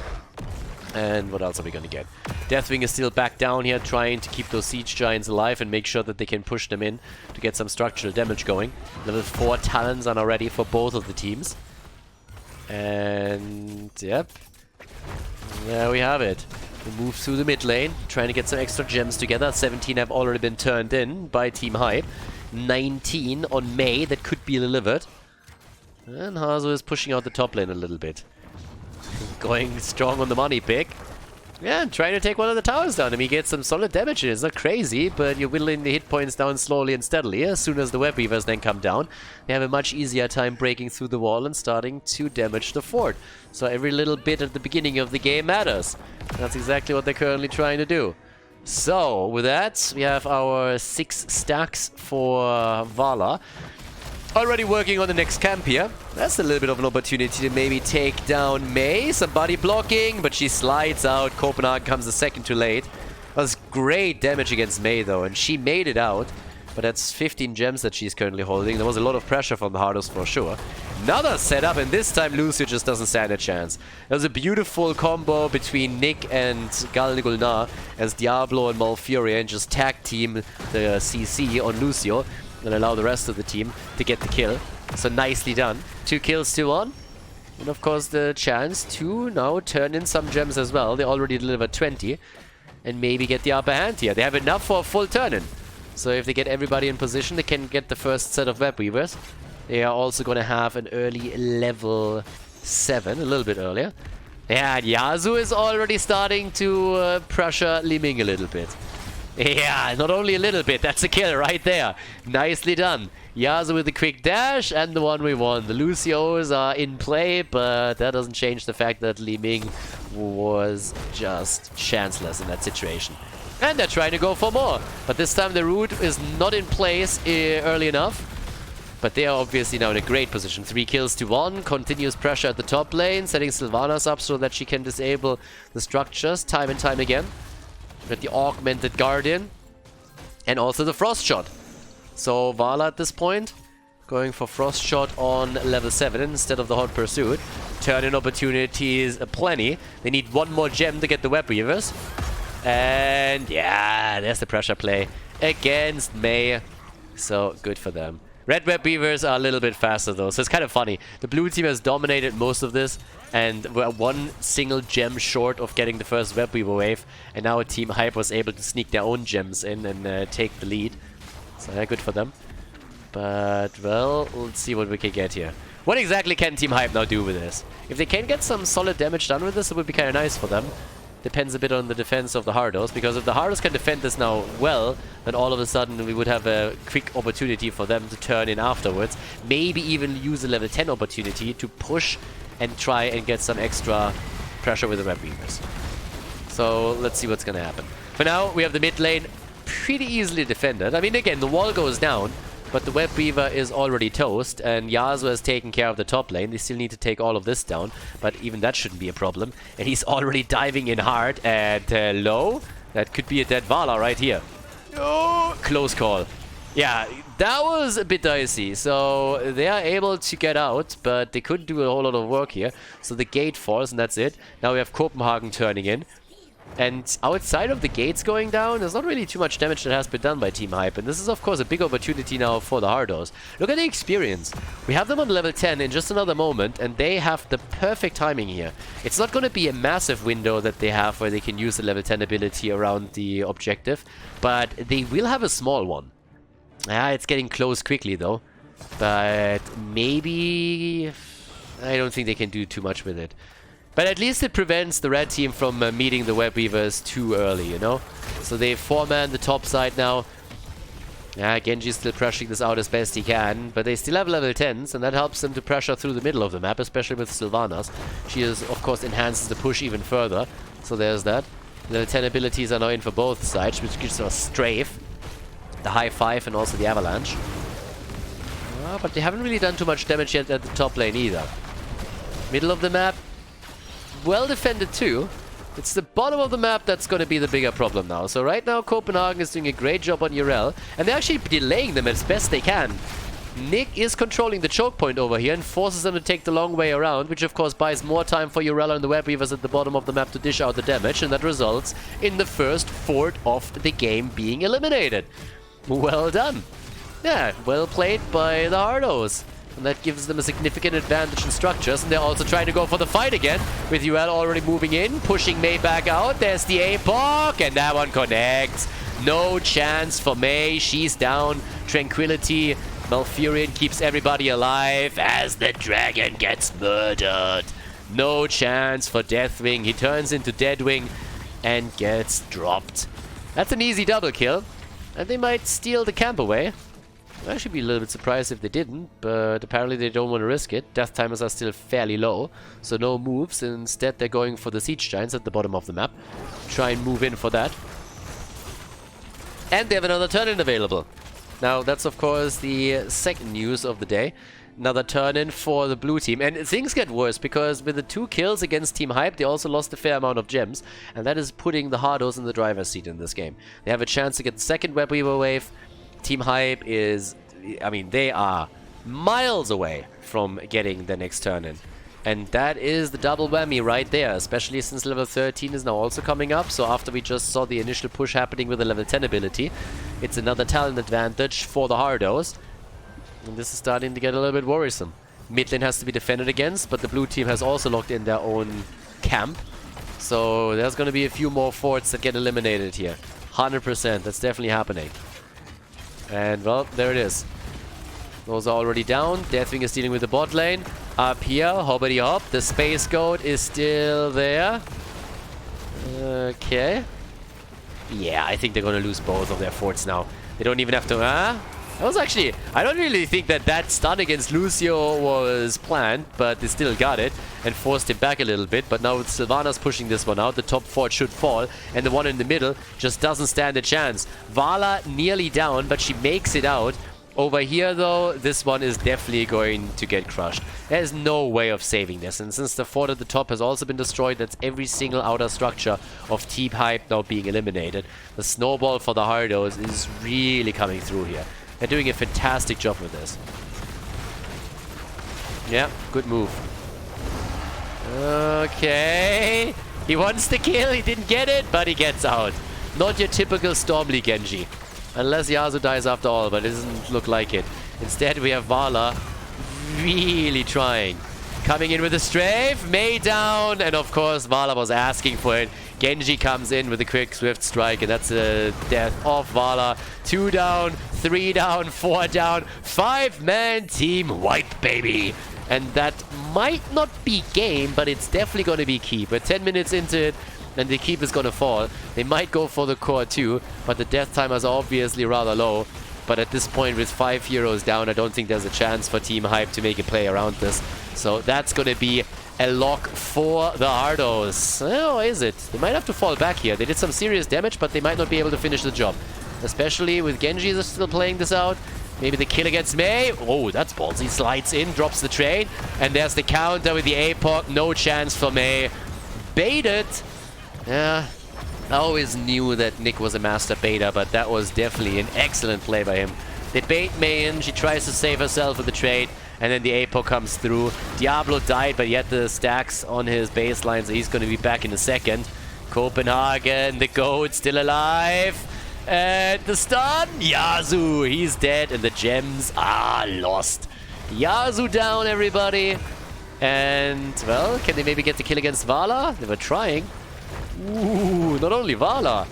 And what else are we gonna get? Deathwing is still back down here, trying to keep those siege giants alive and make sure that they can push them in to get some structural damage going. Level 4 talents are now ready for both of the teams. And yep, there we have it. We move through the mid lane, trying to get some extra gems together. 17 have already been turned in by Team Hype. 19 on Mei that could be delivered. And Hazu is pushing out the top lane a little bit. Going strong on the money pick. Yeah, trying to take one of the towers down. I mean, he gets some solid damage. It's not crazy, but you're whittling the hit points down slowly and steadily. As soon as the web weavers then come down, they have a much easier time breaking through the wall and starting to damage the fort. So every little bit at the beginning of the game matters. That's exactly what they're currently trying to do. So, with that, we have our 6 stacks for Vala. Already working on the next camp here. That's a little bit of an opportunity to maybe take down Mei. Somebody blocking, but she slides out. Copenhagen comes a second too late. That was great damage against Mei though, and she made it out. But that's 15 gems that she's currently holding. There was a lot of pressure from the Hardos for sure. Another setup, and this time Lucio just doesn't stand a chance. There was a beautiful combo between Nick and Gulnar as Diablo and Malfurion just tag team the CC on Lucio and allow the rest of the team to get the kill. So nicely done. 2 kills to 1. And of course the chance to now turn in some gems as well. They already delivered 20. And maybe get the upper hand here. They have enough for a full turn-in. So if they get everybody in position, they can get the first set of web weavers. They are also going to have an early level 7, a little bit earlier. Yeah, and Yasuo is already starting to pressure Li Ming a little bit. Yeah, not only a little bit, that's a kill right there. Nicely done. Yasuo with a quick dash, and the one we won. The Lucios are in play, but that doesn't change the fact that Li Ming was just chanceless in that situation. And they're trying to go for more. But this time the root is not in place early enough. But they are obviously now in a great position. 3 kills to 1. Continuous pressure at the top lane. Setting Sylvanas up so that she can disable the structures time and time again. With the augmented Guardian. And also the Frost Shot. So Vala at this point going for Frost Shot on level 7 instead of the Hot Pursuit. Turn-in opportunities plenty. They need 1 more gem to get the web weavers. And yeah, there's the pressure play against Mei. So good for them. Red web weavers are a little bit faster though, so it's kind of funny. The blue team has dominated most of this and were 1 single gem short of getting the first web weaver wave. And now Team Hype was able to sneak their own gems in and take the lead. So yeah, good for them. But well, let's see what we can get here. What exactly can Team Hype now do with this? If they can get some solid damage done with this, it would be kind of nice for them. Depends a bit on the defense of the Hardos, because if the Hardos can defend this now well, then all of a sudden we would have a quick opportunity for them to turn in afterwards. Maybe even use a level 10 opportunity to push and try and get some extra pressure with the web weavers. So let's see what's gonna happen. For now, we have the mid lane pretty easily defended. I mean, again, the wall goes down, but the web weaver is already toast, and Yasuo has taken care of the top lane. They still need to take all of this down, but even that shouldn't be a problem. And he's already diving in hard at low. That could be a dead Vala right here. Oh, close call. Yeah, that was a bit dicey. So they are able to get out, but they couldn't do a whole lot of work here. So the gate falls, and that's it. Now we have Copenhagen turning in. And outside of the gates going down, there's not really too much damage that has been done by Team Hype. And this is, of course, a big opportunity now for the Hardos. Look at the experience. We have them on level 10 in just another moment, and they have the perfect timing here. It's not going to be a massive window that they have where they can use the level 10 ability around the objective, but they will have a small one. It's getting close quickly, though. But maybe... I don't think they can do too much with it. But at least it prevents the red team from meeting the web weavers too early, you know? So they 4-man the top side now. Genji's still pressuring this out as best he can, but they still have level 10s, and that helps them to pressure through the middle of the map, especially with Sylvanas. She is, of course, enhances the push even further. So there's that. Level 10 abilities are now in for both sides, which gives us Strafe, the High 5, and also the Avalanche. But they haven't really done too much damage yet at the top lane either. Middle of the map. Well defended too, It's the bottom of the map that's going to be the bigger problem now. So right now, Copenhagen is doing a great job on Urel, and they're actually delaying them as best they can. Nick is controlling the choke point over here and forces them to take the long way around, which of course buys more time for Urel and the Web Weavers at the bottom of the map to dish out the damage, and that results in the first fort of the game being eliminated. Well done. Yeah, well played by the Hardos. And that gives them a significant advantage in structures, and they're also trying to go for the fight again, with Urel already moving in, pushing Mei back out. There's the APOC, and that one connects. No chance for Mei. She's down. Tranquility. Malfurion keeps everybody alive as the dragon gets murdered. No chance for Deathwing. He turns into Deadwing and gets dropped. That's an easy double kill. And they might steal the camp away. I'd actually be a little bit surprised if they didn't, but apparently they don't want to risk it. Death timers are still fairly low, so no moves. Instead, they're going for the Siege Giants at the bottom of the map. Try and move in for that. And they have another turn-in available. Now, that's of course the second news of the day. Another turn-in for the blue team. And things get worse, because with the 2 kills against Team Hype, they also lost a fair amount of gems. And that is putting the Hardos in the driver's seat in this game. They have a chance to get the second Web Weaver wave. Team Hype is... I mean, they are miles away from getting the next turn-in. And that is the double whammy right there, especially since level 13 is now also coming up. So after we just saw the initial push happening with the level 10 ability, it's another talent advantage for the Hardos. And this is starting to get a little bit worrisome. Mid lane has to be defended against, but the blue team has also locked in their own camp. So there's going to be a few more forts that get eliminated here. 100%, that's definitely happening. And well, there it is. Those are already down. Deathwing is dealing with the bot lane. Up here, hoppity hop. The Space Goat is still there. Okay. Yeah, I think they're going to lose both of their forts now. They don't even have to... That was actually... I don't really think that stun against Lucio was planned, but they still got it and forced him back a little bit. But now with Sylvanas pushing this one out, the top fort should fall, and the one in the middle just doesn't stand a chance. Vala nearly down, but she makes it out. Over here, though, this one is definitely going to get crushed. There's no way of saving this. And since the fort at the top has also been destroyed, that's every single outer structure of Team Hype now being eliminated. The snowball for the Hardos is really coming through here. They're doing a fantastic job with this. Yeah, good move. Okay. He wants the kill. He didn't get it, but he gets out. Not your typical Stormly Genji. Unless Yasuo dies after all, but it doesn't look like it. Instead, we have Vala really trying. Coming in with a strafe, Mei down, and of course, Vala was asking for it. Genji comes in with a quick swift strike, and that's the death of Vala. 2 down, 3 down, 4 down, 5-man team wipe, baby. And that might not be game, but it's definitely going to be keep. We're 10 minutes into it, and the keep is going to fall. They might go for the core too, but the death timers are obviously rather low. But at this point, with 5 heroes down, I don't think there's a chance for Team Hype to make a play around this. So that's going to be a lock for the Hardos. Oh, is it? They might have to fall back here. They did some serious damage, but they might not be able to finish the job. Especially with Genji still playing this out. Maybe the kill against Mei. Oh, that's ballsy. Slides in, drops the trade. And there's the counter with the APOC. No chance for Mei. Baited. Yeah, I always knew that Nick was a master baiter, but that was definitely an excellent play by him. They bait Mei in, she tries to save herself with the trade, and then the APO comes through. Diablo died, but yet the stacks on his baseline, so he's going to be back in a second. Copenhagen, the goat, still alive. And the stun, Yasuo, he's dead, and the gems are lost. Yasuo down, everybody. And, well, can they maybe get the kill against Vala? They were trying. Ooh, not only Vala.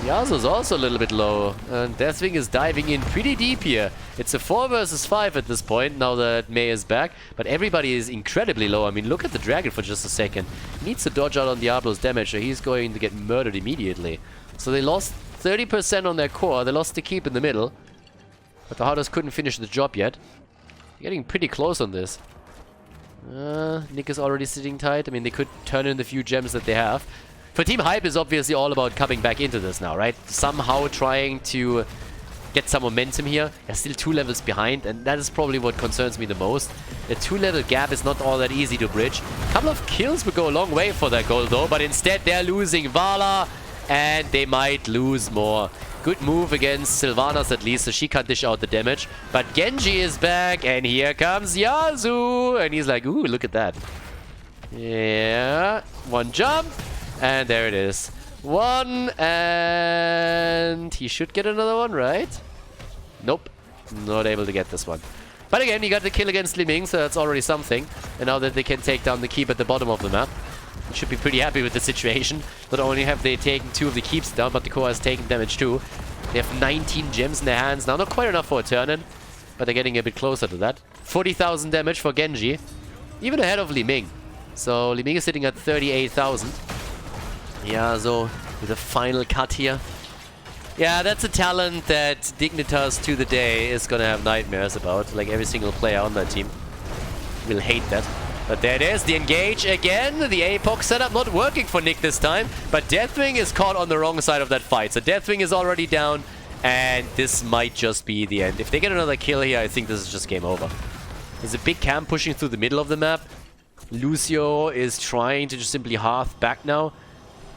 Yasuo's also a little bit low. And Deathwing is diving in pretty deep here. It's a 4 versus 5 at this point, now that Mei is back. But everybody is incredibly low. I mean, look at the dragon for just a second. He needs to dodge out on Diablo's damage, or he's going to get murdered immediately. So they lost 30% on their core. They lost the keep in the middle. But the Hardos couldn't finish the job yet. Getting pretty close on this. Nick is already sitting tight. I mean, they could turn in the few gems that they have. For Team Hype is obviously all about coming back into this now, right? Somehow trying to get some momentum here. They're still 2 levels behind, and that is probably what concerns me the most. The 2-level gap is not all that easy to bridge. A couple of kills would go a long way for their goal though, but instead they're losing Vala, and they might lose more. Good move against Sylvanas at least, so she can't dish out the damage. But Genji is back, and here comes Yasuo, and he's like, ooh, look at that. Yeah, 1 jump, and there it is. 1, and he should get another one, right? Nope, not able to get this one. But again, he got the kill against Li Ming, so that's already something. And now that they can take down the keep at the bottom of the map, they should be pretty happy with the situation. Not only have they taken 2 of the keeps down, but the core has taken damage too. They have 19 gems in their hands now, not quite enough for a turn-in, but they're getting a bit closer to that. 40,000 damage for Genji, even ahead of Li Ming. So Li Ming is sitting at 38,000. Yeah, so with a final cut here. Yeah, that's a talent that Dignitas to the day is gonna have nightmares about. Like every single player on that team will hate that. But there it is, the engage again. The APOC setup not working for Nick this time. But Deathwing is caught on the wrong side of that fight. So Deathwing is already down. And this might just be the end. If they get another kill here, I think this is just game over. There's a big camp pushing through the middle of the map. Lucio is trying to just simply half back now.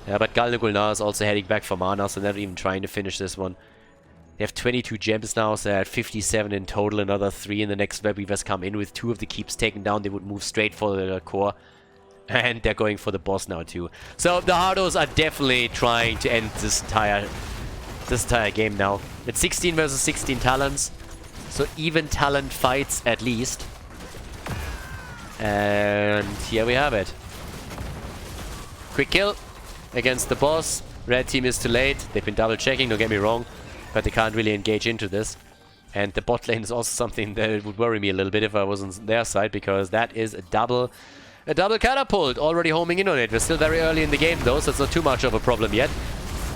Yeah, but Galnagulnar is also heading back for mana, so they're not even trying to finish this one. They have 22 gems now, so they're at 57 in total. Another 3 in the next web weavers come in. With 2 of the keeps taken down, they would move straight for the core. And they're going for the boss now too. So the Hardos are definitely trying to end this entire game now. It's 16 versus 16 talents. So even talent fights at least. And here we have it. Quick kill against the boss. Red team is too late. They've been double checking, don't get me wrong. But they can't really engage into this. And the bot lane is also something that would worry me a little bit if I was on their side, because that is a double catapult already homing in on it. We're still very early in the game though, so it's not too much of a problem yet.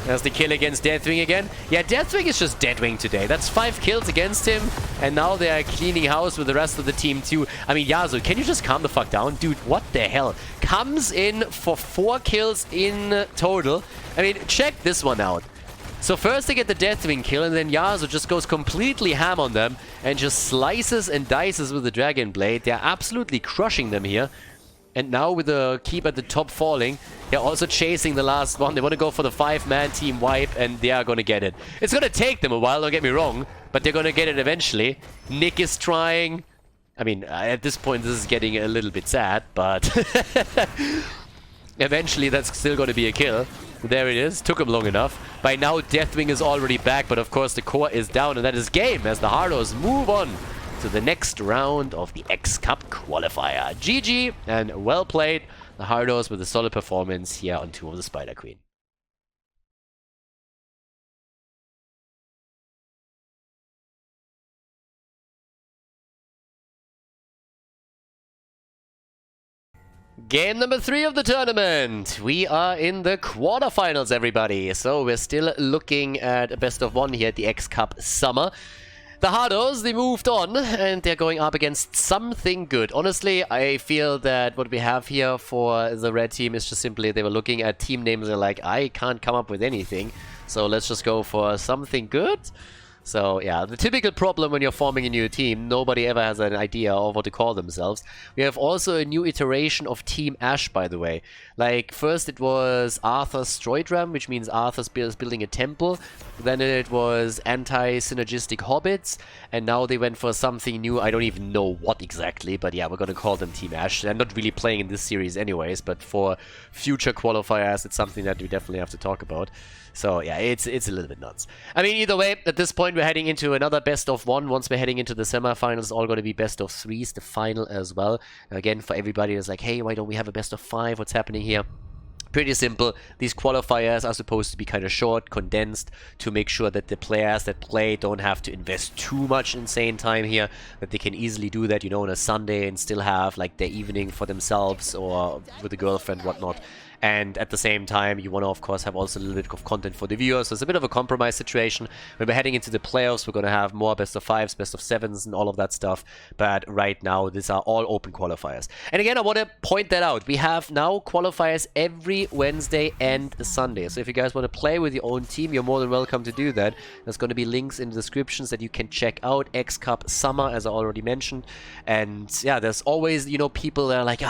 There's the kill against Deathwing again. Yeah, Deathwing is just Deathwing today. That's 5 kills against him. And now they are cleaning house with the rest of the team too. I mean, Yasuo, can you just calm the fuck down? Dude, what the hell? Comes in for 4 kills in total. I mean, check this one out. So first they get the Deathwing kill, and then Yasuo just goes completely ham on them and just slices and dices with the Dragon Blade. They're absolutely crushing them here. And now with the keep at the top falling, they're also chasing the last one. They want to go for the 5-man team wipe, and they are going to get it. It's going to take them a while, don't get me wrong, but they're going to get it eventually. Nick is trying. I mean, at this point this is getting a little bit sad, but eventually that's still going to be a kill. There it is. Took him long enough. By now Deathwing is already back, but of course the core is down, and that is game as the Hardos move on to the next round of the X Cup qualifier. GG and well played. The Hardos with a solid performance here on Tomb of the Spider Queen. Game number 3 of the tournament. We are in the quarterfinals, everybody. So we're still looking at a best of 1 here at the X Cup Summer. The Hardos, they moved on, and they're going up against something good. Honestly, I feel that what we have here for the red team is just simply they were looking at team names and they're like, I can't come up with anything, so let's just go for something good. So yeah, the typical problem when you're forming a new team, nobody ever has an idea of what to call themselves. We have also a new iteration of Team Ash, by the way. Like, first it was Arthur's Stroidram, which means Arthur's building a temple. Then it was anti-synergistic hobbits, and now they went for something new. I don't even know what exactly, but yeah, we're gonna call them Team Ash. They're not really playing in this series anyways, but for future qualifiers, it's something that we definitely have to talk about. So yeah, it's a little bit nuts. I mean, either way, at this point we're heading into another best of 1. Once we're heading into the semifinals, it's all going to be best of 3s, the final as well. Again, for everybody that's like, hey, why don't we have a best of 5? What's happening here? Pretty simple. These qualifiers are supposed to be kind of short, condensed, to make sure that the players that play don't have to invest too much insane time here, that they can easily do that, you know, on a Sunday and still have like their evening for themselves or with a girlfriend, whatnot. And at the same time, you want to, of course, have also a little bit of content for the viewers. So it's a bit of a compromise situation. When we're heading into the playoffs, we're going to have more best of 5s, best of 7s, and all of that stuff. But right now, these are all open qualifiers. And again, I want to point that out. We have now qualifiers every Wednesday and Sunday. So if you guys want to play with your own team, you're more than welcome to do that. There's going to be links in the descriptions that you can check out. X Cup Summer, as I already mentioned. And yeah, there's always, you know, people that are like,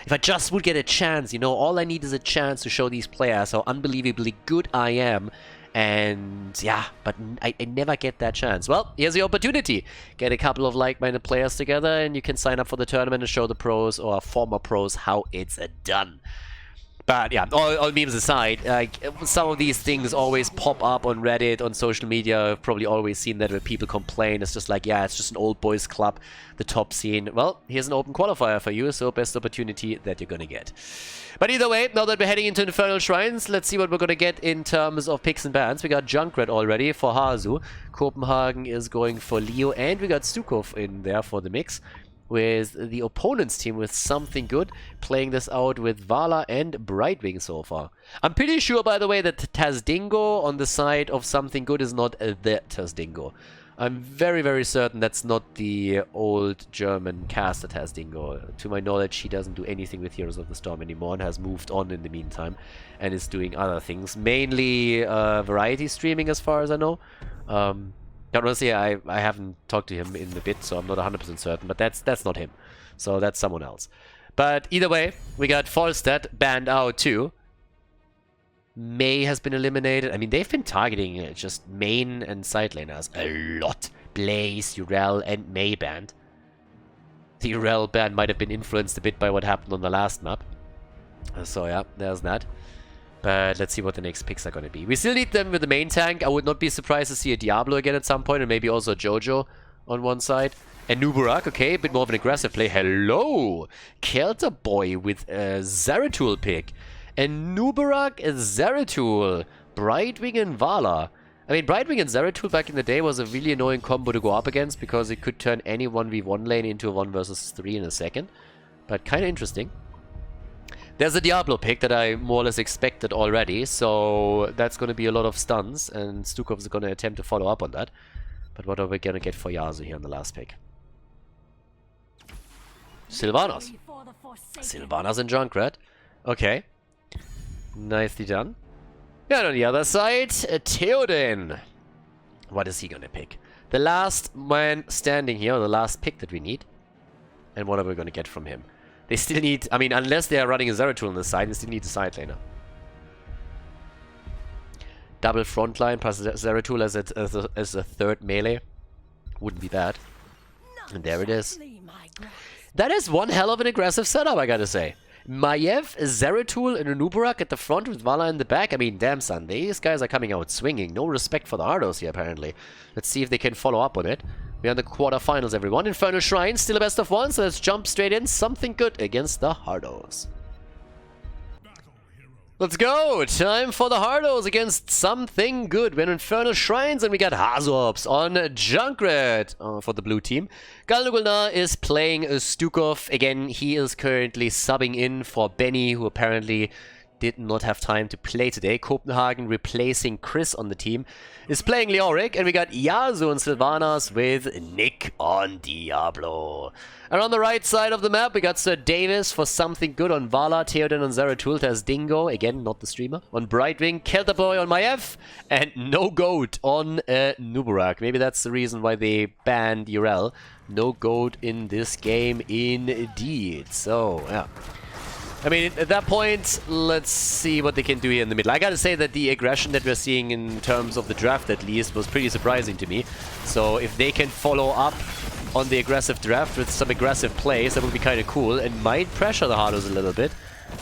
if I just would get a chance, you know, all I need is a chance to show these players how unbelievably good I am. And yeah, but I never get that chance. Well, here's the opportunity. Get a couple of like-minded players together and you can sign up for the tournament and show the pros or former pros how it's done. But yeah, all memes aside, like, some of these things always pop up on Reddit, on social media. I've probably always seen that where people complain. It's just like, yeah, it's just an old boys club, the top scene. Well, here's an open qualifier for you, so best opportunity that you're gonna get. But either way, now that we're heading into Infernal Shrines, let's see what we're gonna get in terms of picks and bans. We got Junkrat already for Hazu. Copenhagen is going for Leo, and we got Stukov in there for the mix, with the opponent's team with Something Good, playing this out with Vala and Brightwing so far. I'm pretty sure, by the way, that Tazdingo on the side of Something Good is not the Tazdingo. I'm very, very certain that's not the old German caster Tazdingo. To my knowledge, he doesn't do anything with Heroes of the Storm anymore and has moved on in the meantime and is doing other things. Mainly variety streaming, as far as I know. Honestly, I haven't talked to him in a bit, so I'm not 100% certain, but that's not him. So that's someone else. But either way, we got Falstad banned out too. May has been eliminated. I mean, they've been targeting just main and side laners a lot. Blaze, Urel, and May banned. The Urel ban might have been influenced a bit by what happened on the last map. So yeah, there's that. But let's see what the next picks are going to be. We still need them with the main tank. I would not be surprised to see a Diablo again at some point, and maybe also a Jojo on one side. And Nubarak, okay, a bit more of an aggressive play. Hello! Kelter Boy with a Zeratul pick. And Nubarak is Zeratul. Brightwing and Vala. I mean, Brightwing and Zeratul back in the day was a really annoying combo to go up against, because it could turn any 1v1 lane into a 1 versus 3 in a second. But kind of interesting. There's a Diablo pick that I more or less expected already, so that's going to be a lot of stuns, and Stukov is going to attempt to follow up on that. But what are we going to get for Yasuo here on the last pick? Sylvanas. Sylvanas and Junkrat. Okay. Nicely done. And on the other side, Theoden. What is he going to pick? The last man standing here, or the last pick that we need. And what are we going to get from him? They still need, I mean, unless they are running a Zeratul on the side, they still need a side laner. Double frontline plus Zeratul as a third melee. Wouldn't be bad. And there it is. That is one hell of an aggressive setup, I gotta say. Maiev, Zeratul, and Nubarak at the front with Vala in the back. I mean, damn son, these guys are coming out swinging. No respect for the Hardos here, apparently. Let's see if they can follow up on it. We're in the quarterfinals, everyone. Infernal Shrine, still a best of 1, so let's jump straight in. Something Good against the Hardos. Let's go! Time for the Hardos against Something Good. We're in Infernal Shrines, and we got Hazorps on Junkrat for the blue team. Galnugulnar is playing Stukov. Again, he is currently subbing in for Benny, who apparently did not have time to play today. Copenhagen replacing Chris on the team is playing Leoric, and we got Yasuo and Sylvanas with Nick on Diablo. And on the right side of the map, we got Sir Davis for Something Good on Vala, Theoden on Zeratul, there's Dingo, again, not the streamer, on Brightwing, Kelterboy on Maiev, and No Goat on Nubarak. Maybe that's the reason why they banned Urel. No Goat in this game indeed. So, yeah. I mean, at that point, let's see what they can do here in the middle. I gotta say that the aggression that we're seeing in terms of the draft, at least, was pretty surprising to me. So if they can follow up on the aggressive draft with some aggressive plays, that would be kind of cool and might pressure the Hardos a little bit.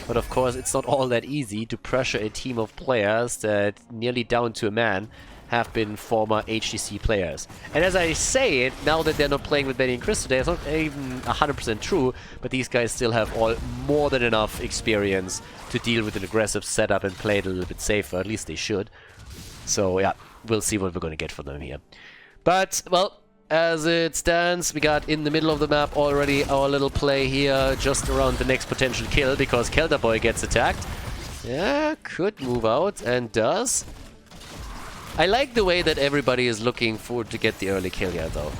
But of course, it's not all that easy to pressure a team of players that, nearly down to a man, have been former HTC players. And as I say it, now that they're not playing with Benny and Chris today, it's not even 100% true, but these guys still have all more than enough experience to deal with an aggressive setup and play it a little bit safer. At least they should. So yeah, we'll see what we're going to get from them here. But, well, as it stands, we got in the middle of the map already our little play here just around the next potential kill, because Kelterboy gets attacked. Yeah, could move out and does. I like the way that everybody is looking forward to get the early kill here, though.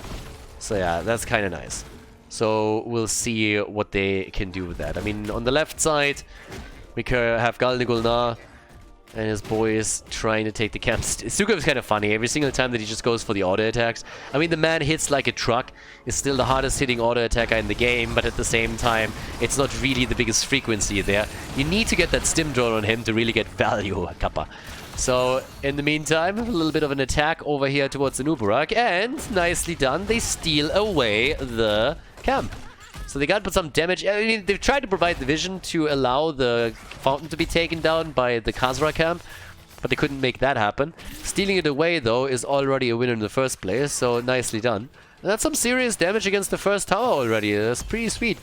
So yeah, that's kind of nice. So we'll see what they can do with that. I mean, on the left side, we have Gulnar and his boys trying to take the camp. Suga is kind of funny. Every single time that he just goes for the auto attacks. I mean, the man hits like a truck. Is still the hardest hitting auto attacker in the game, but at the same time, it's not really the biggest frequency there. You need to get that stim drone on him to really get value, Kappa. So, in the meantime, a little bit of an attack over here towards the Nubarak, and nicely done, they steal away the camp. So they got some damage. I mean, they've tried to provide the vision to allow the fountain to be taken down by the Khazra camp, but they couldn't make that happen. Stealing it away, though, is already a winner in the first place, so nicely done. And that's some serious damage against the first tower already. That's pretty sweet.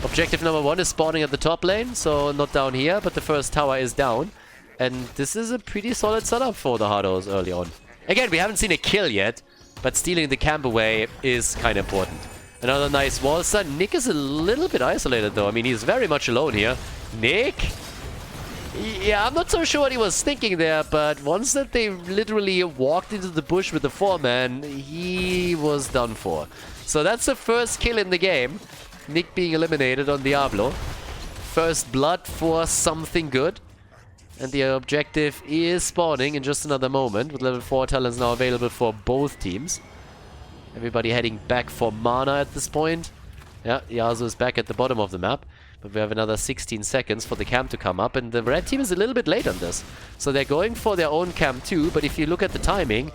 Objective number 1 is spawning at the top lane, so not down here, but the first tower is down. And this is a pretty solid setup for the Hardos early on. Again, we haven't seen a kill yet, but stealing the camp away is kind of important. Another nice wall stun. Nick is a little bit isolated, though. I mean, he's very much alone here. Nick? Yeah, I'm not so sure what he was thinking there, but once that they literally walked into the bush with the 4-man, he was done for. So that's the first kill in the game. Nick being eliminated on Diablo. First blood for something good. And the objective is spawning in just another moment, with level 4 talents now available for both teams. Everybody heading back for mana at this point. Yeah, Yasuo is back at the bottom of the map. But we have another 16 seconds for the camp to come up. And the red team is a little bit late on this. So they're going for their own camp too. But if you look at the timing,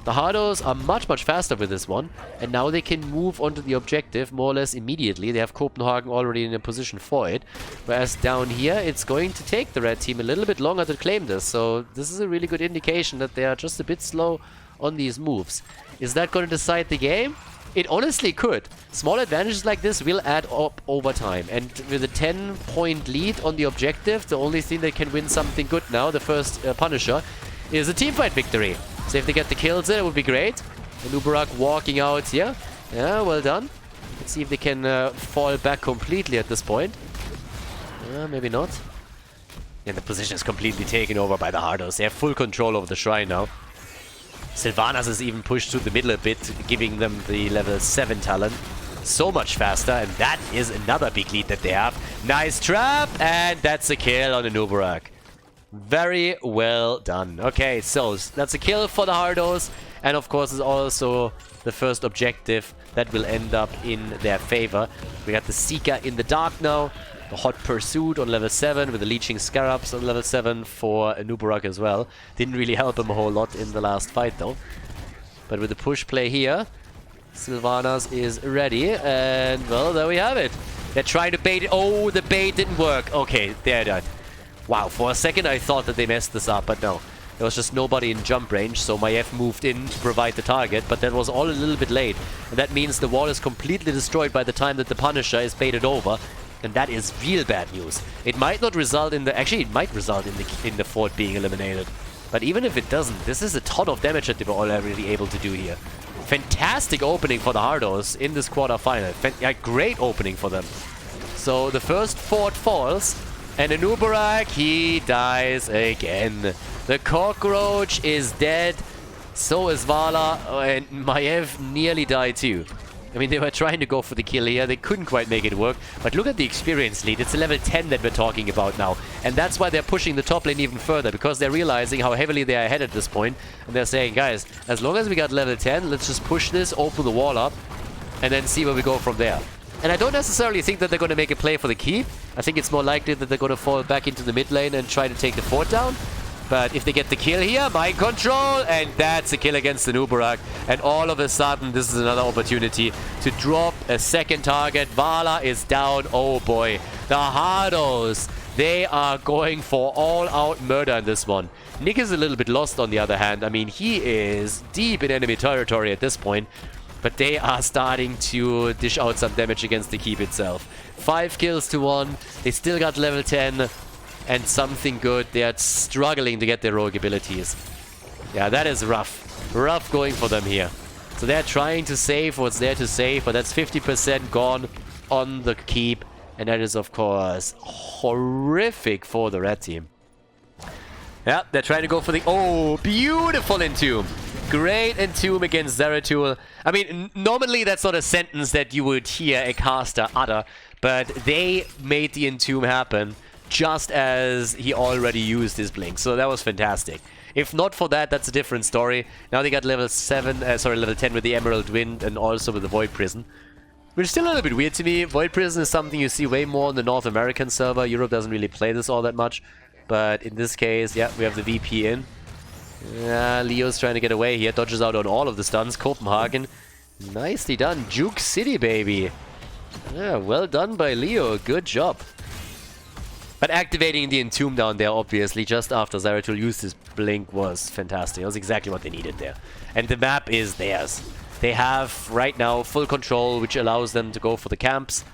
the Hardos are much, much faster with this one. And now they can move onto the objective more or less immediately. They have Copenhagen already in a position for it. Whereas down here, it's going to take the red team a little bit longer to claim this. So this is a really good indication that they are just a bit slow on these moves. Is that going to decide the game? It honestly could. Small advantages like this will add up over time. And with a 10-point lead on the objective, the only thing that can win something good now, the first Punisher, is a teamfight victory. So if they get the kills there, it would be great. The Nubarak walking out here. Yeah, well done. Let's see if they can fall back completely at this point. Maybe not. And the position is completely taken over by the Hardos. They have full control over the shrine now. Sylvanas is even pushed to the middle a bit, giving them the level 7 talent. So much faster, and that is another big lead that they have. Nice trap, and that's a kill on the Nubarak. Very well done. Okay, so that's a kill for the Hardos, and of course it's also the first objective that will end up in their favor. We got the Seeker in the dark now. The Hot Pursuit on level 7 with the Leeching Scarabs on level 7 for Nubarak as well. Didn't really help him a whole lot in the last fight though. But with the push play here, Sylvanas is ready, and well, there we have it. They're trying to bait it. Oh, the bait didn't work. Okay, they're done. Wow, for a second I thought that they messed this up, but no. There was just nobody in jump range, so Maiev moved in to provide the target, but that was all a little bit late. And that means the wall is completely destroyed by the time that the Punisher is baited over. And that is real bad news. It might not result in the... Actually, it might result in the fort being eliminated. But even if it doesn't, this is a ton of damage that they were already able to do here. Fantastic opening for the Hardos in this quarterfinal. Great opening for them. So the first fort falls, and Nubarak, he dies again. The cockroach is dead. So is Vala, and Maiev nearly died too. I mean, they were trying to go for the kill here. They couldn't quite make it work. But look at the experience lead. It's a level 10 that we're talking about now. And that's why they're pushing the top lane even further, because they're realizing how heavily they are ahead at this point. And they're saying, guys, as long as we got level 10, let's just push this, open the wall up, and then see where we go from there. And I don't necessarily think that they're going to make a play for the keep. I think it's more likely that they're going to fall back into the mid lane and try to take the fort down. But if they get the kill here, mind control, and that's a kill against the Nubarak. And all of a sudden, this is another opportunity to drop a second target. Vala is down. Oh boy. The Hardos, they are going for all-out murder in this one. Nick is a little bit lost on the other hand. I mean, he is deep in enemy territory at this point. But they are starting to dish out some damage against the keep itself. 5 kills to 1. They still got level 10. And something good. They are struggling to get their rogue abilities. Yeah, that is rough. Rough going for them here. So they're trying to save what's there to save, but that's 50% gone on the keep. And that is, of course, horrific for the red team. Yeah, they're trying to go for the... Oh, beautiful Entomb. Great Entomb against Zeratul. I mean, normally that's not a sentence that you would hear a caster utter, but they made the Entomb happen just as he already used his blink. So that was fantastic. If not for that, that's a different story. Now they got level 10 with the Emerald Wind and also with the Void Prison. Which is still a little bit weird to me. Void Prison is something you see way more on the North American server. Europe doesn't really play this all that much. But in this case, yeah, we have the VP in. Yeah, Leo's trying to get away here. Dodges out on all of the stuns. Copenhagen. Nicely done. Juke City, baby. Yeah, well done by Leo. Good job. But activating the Entomb down there, obviously, just after Zeratul used his blink was fantastic. That was exactly what they needed there. And the map is theirs. They have, right now, full control, which allows them to go for the camps.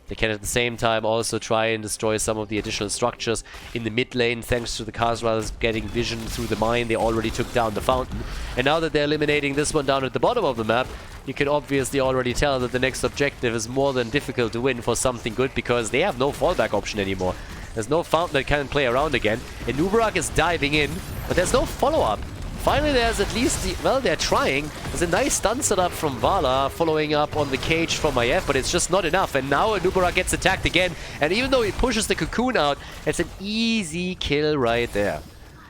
They can, at the same time, also try and destroy some of the additional structures in the mid lane, thanks to the Khaldor getting vision through the mine. They already took down the fountain. And now that they're eliminating this one down at the bottom of the map, you can obviously already tell that the next objective is more than difficult to win for something good, because they have no fallback option anymore. There's no fountain that can play around again. And Nubarak is diving in, but there's no follow-up. Finally, there's at least the... Well, they're trying. There's a nice stun setup from Vala, following up on the cage from IF, but it's just not enough. And now Nubarak gets attacked again. And even though he pushes the cocoon out, it's an easy kill right there.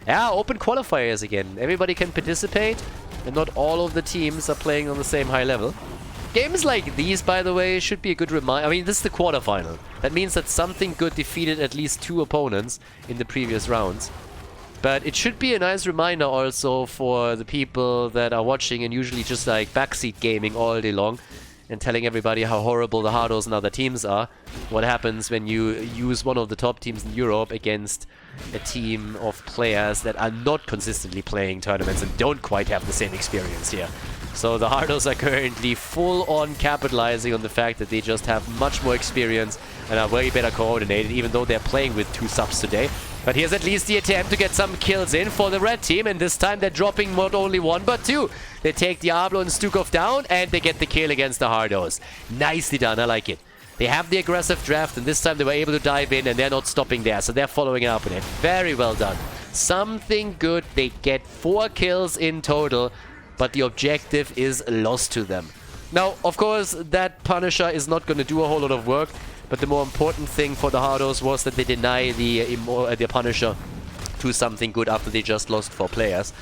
Yeah, open qualifiers again. Everybody can participate, and not all of the teams are playing on the same high level. Games like these, by the way, should be a good reminder. I mean, this is the quarterfinal. That means that something good defeated at least 2 opponents in the previous rounds. But it should be a nice reminder also for the people that are watching and usually just like backseat gaming all day long and telling everybody how horrible the Hardos and other teams are. What happens when you use one of the top teams in Europe against a team of players that are not consistently playing tournaments and don't quite have the same experience here. So the Hardos are currently full-on capitalizing on the fact that they just have much more experience and are way better coordinated, even though they're playing with 2 subs today. But here's at least the attempt to get some kills in for the red team, and this time they're dropping not only 1 but 2. They take Diablo and Stukov down, and they get the kill against the Hardos. Nicely done, I like it. They have the aggressive draft, and this time they were able to dive in, and they're not stopping there, so they're following up on it. Very well done. Something good. They get 4 kills in total, but the objective is lost to them. Now, of course, that Punisher is not going to do a whole lot of work, but the more important thing for the Hardos was that they deny the Punisher to something good after they just lost 4 players.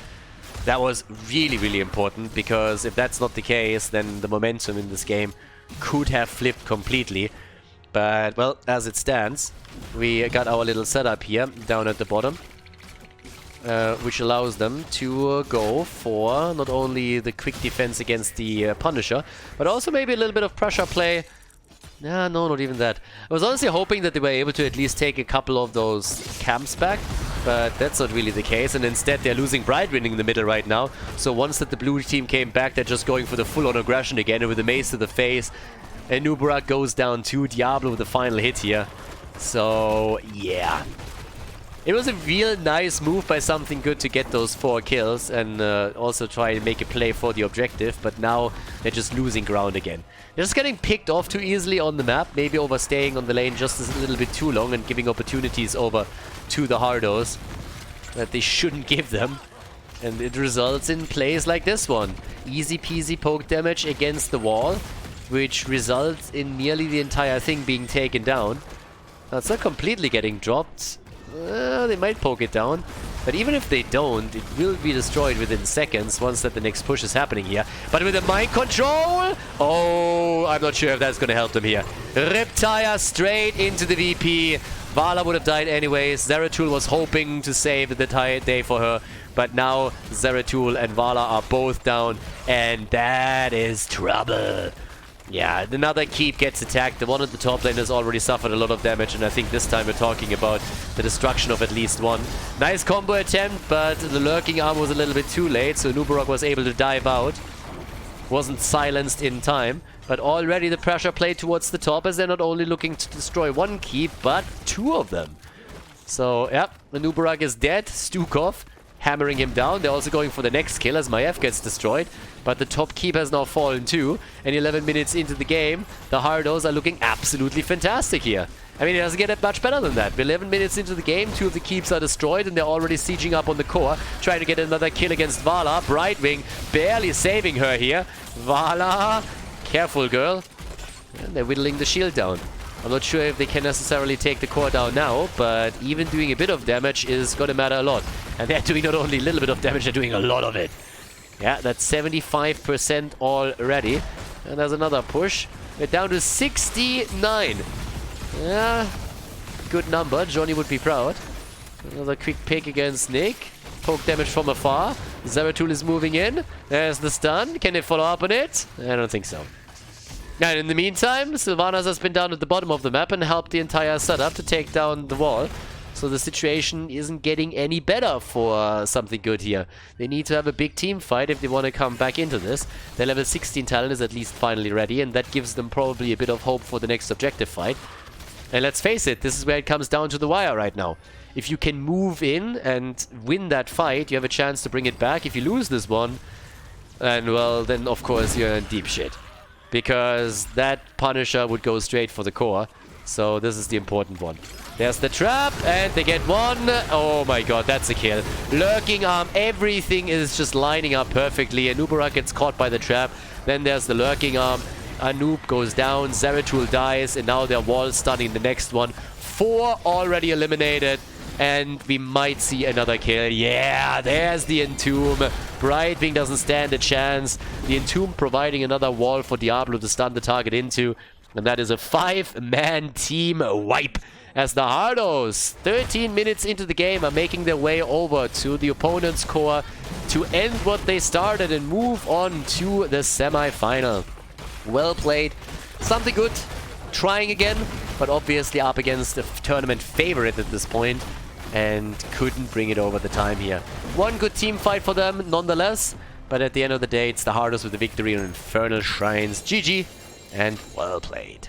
That was really, really important, because if that's not the case, then the momentum in this game could have flipped completely. But, well, as it stands, we got our little setup here down at the bottom. Which allows them to go for not only the quick defense against the Punisher, but also maybe a little bit of pressure play. No, not even that. I was honestly hoping that they were able to at least take a couple of those camps back, but that's not really the case, and instead they're losing Brightwind in the middle right now. So once that the blue team came back, they're just going for the full-on aggression again, and with the mace to the face, and Nubarak goes down to Diablo with the final hit here. So, yeah. It was a real nice move by Something Good to get those 4 kills and also try to make a play for the objective, but now they're just losing ground again. They're just getting picked off too easily on the map, maybe overstaying on the lane just a little bit too long and giving opportunities over to the Hardos that they shouldn't give them. And it results in plays like this one. Easy peasy poke damage against the wall, which results in nearly the entire thing being taken down. Now, it's not completely getting dropped. They might poke it down, but even if they don't, it will be destroyed within seconds once that the next push is happening here. But with the mind control, oh, I'm not sure if that's going to help them here. Riptire straight into the VP. Vala would have died anyways. Zeratul was hoping to save the day for her, but now Zeratul and Vala are both down, and that is trouble. Yeah, another keep gets attacked. The one at the top lane has already suffered a lot of damage, and I think this time we're talking about the destruction of at least 1. Nice combo attempt, but the lurking arm was a little bit too late, so Nubarak was able to dive out. Wasn't silenced in time, but already the pressure played towards the top, as they're not only looking to destroy 1 keep, but 2 of them. So, yeah, the Nubarak is dead. Stukov hammering him down. They're also going for the next kill as Maiev gets destroyed. But the top keep has now fallen too. And 11 minutes into the game, the Hardos are looking absolutely fantastic here. I mean, it doesn't get much better than that. 11 minutes into the game, 2 of the keeps are destroyed, and they're already sieging up on the core, trying to get another kill against Vala. Brightwing barely saving her here. Vala, careful, girl. And they're whittling the shield down. I'm not sure if they can necessarily take the core down now, but even doing a bit of damage is going to matter a lot. And they're doing not only a little bit of damage, they're doing a lot of it. Yeah, that's 75% already. And there's another push. We're down to 69. Yeah, good number. Johnny would be proud. Another quick pick against Nick. Poke damage from afar. Zeratul is moving in. There's the stun. Can they follow up on it? I don't think so. And in the meantime, Sylvanas has been down at the bottom of the map and helped the entire setup to take down the wall. So the situation isn't getting any better for something good here. They need to have a big team fight if they want to come back into this. Their level 16 talent is at least finally ready, and that gives them probably a bit of hope for the next objective fight. And let's face it, this is where it comes down to the wire right now. If you can move in and win that fight, you have a chance to bring it back. If you lose this one, and well, then of course you're in deep shit. Because that Punisher would go straight for the core. So this is the important one. There's the trap, and they get one. Oh my god, that's a kill. Lurking arm, everything is just lining up perfectly. Anubara gets caught by the trap. Then there's the lurking arm. Anub goes down, Zeratul dies, and now they're wall stunning the next one. 4 already eliminated, and we might see another kill. Yeah, there's the Entomb. Brightwing doesn't stand a chance. The Entomb providing another wall for Diablo to stun the target into, and that is a 5-man team wipe. As the Hardos, 13 minutes into the game, are making their way over to the opponent's core to end what they started and move on to the semi-final. Well played. Something good. Trying again, but obviously up against a tournament favorite at this point, and couldn't bring it over the time here. One good team fight for them, nonetheless, but at the end of the day, it's the Hardos with the victory on Infernal Shrines. GG, and well played.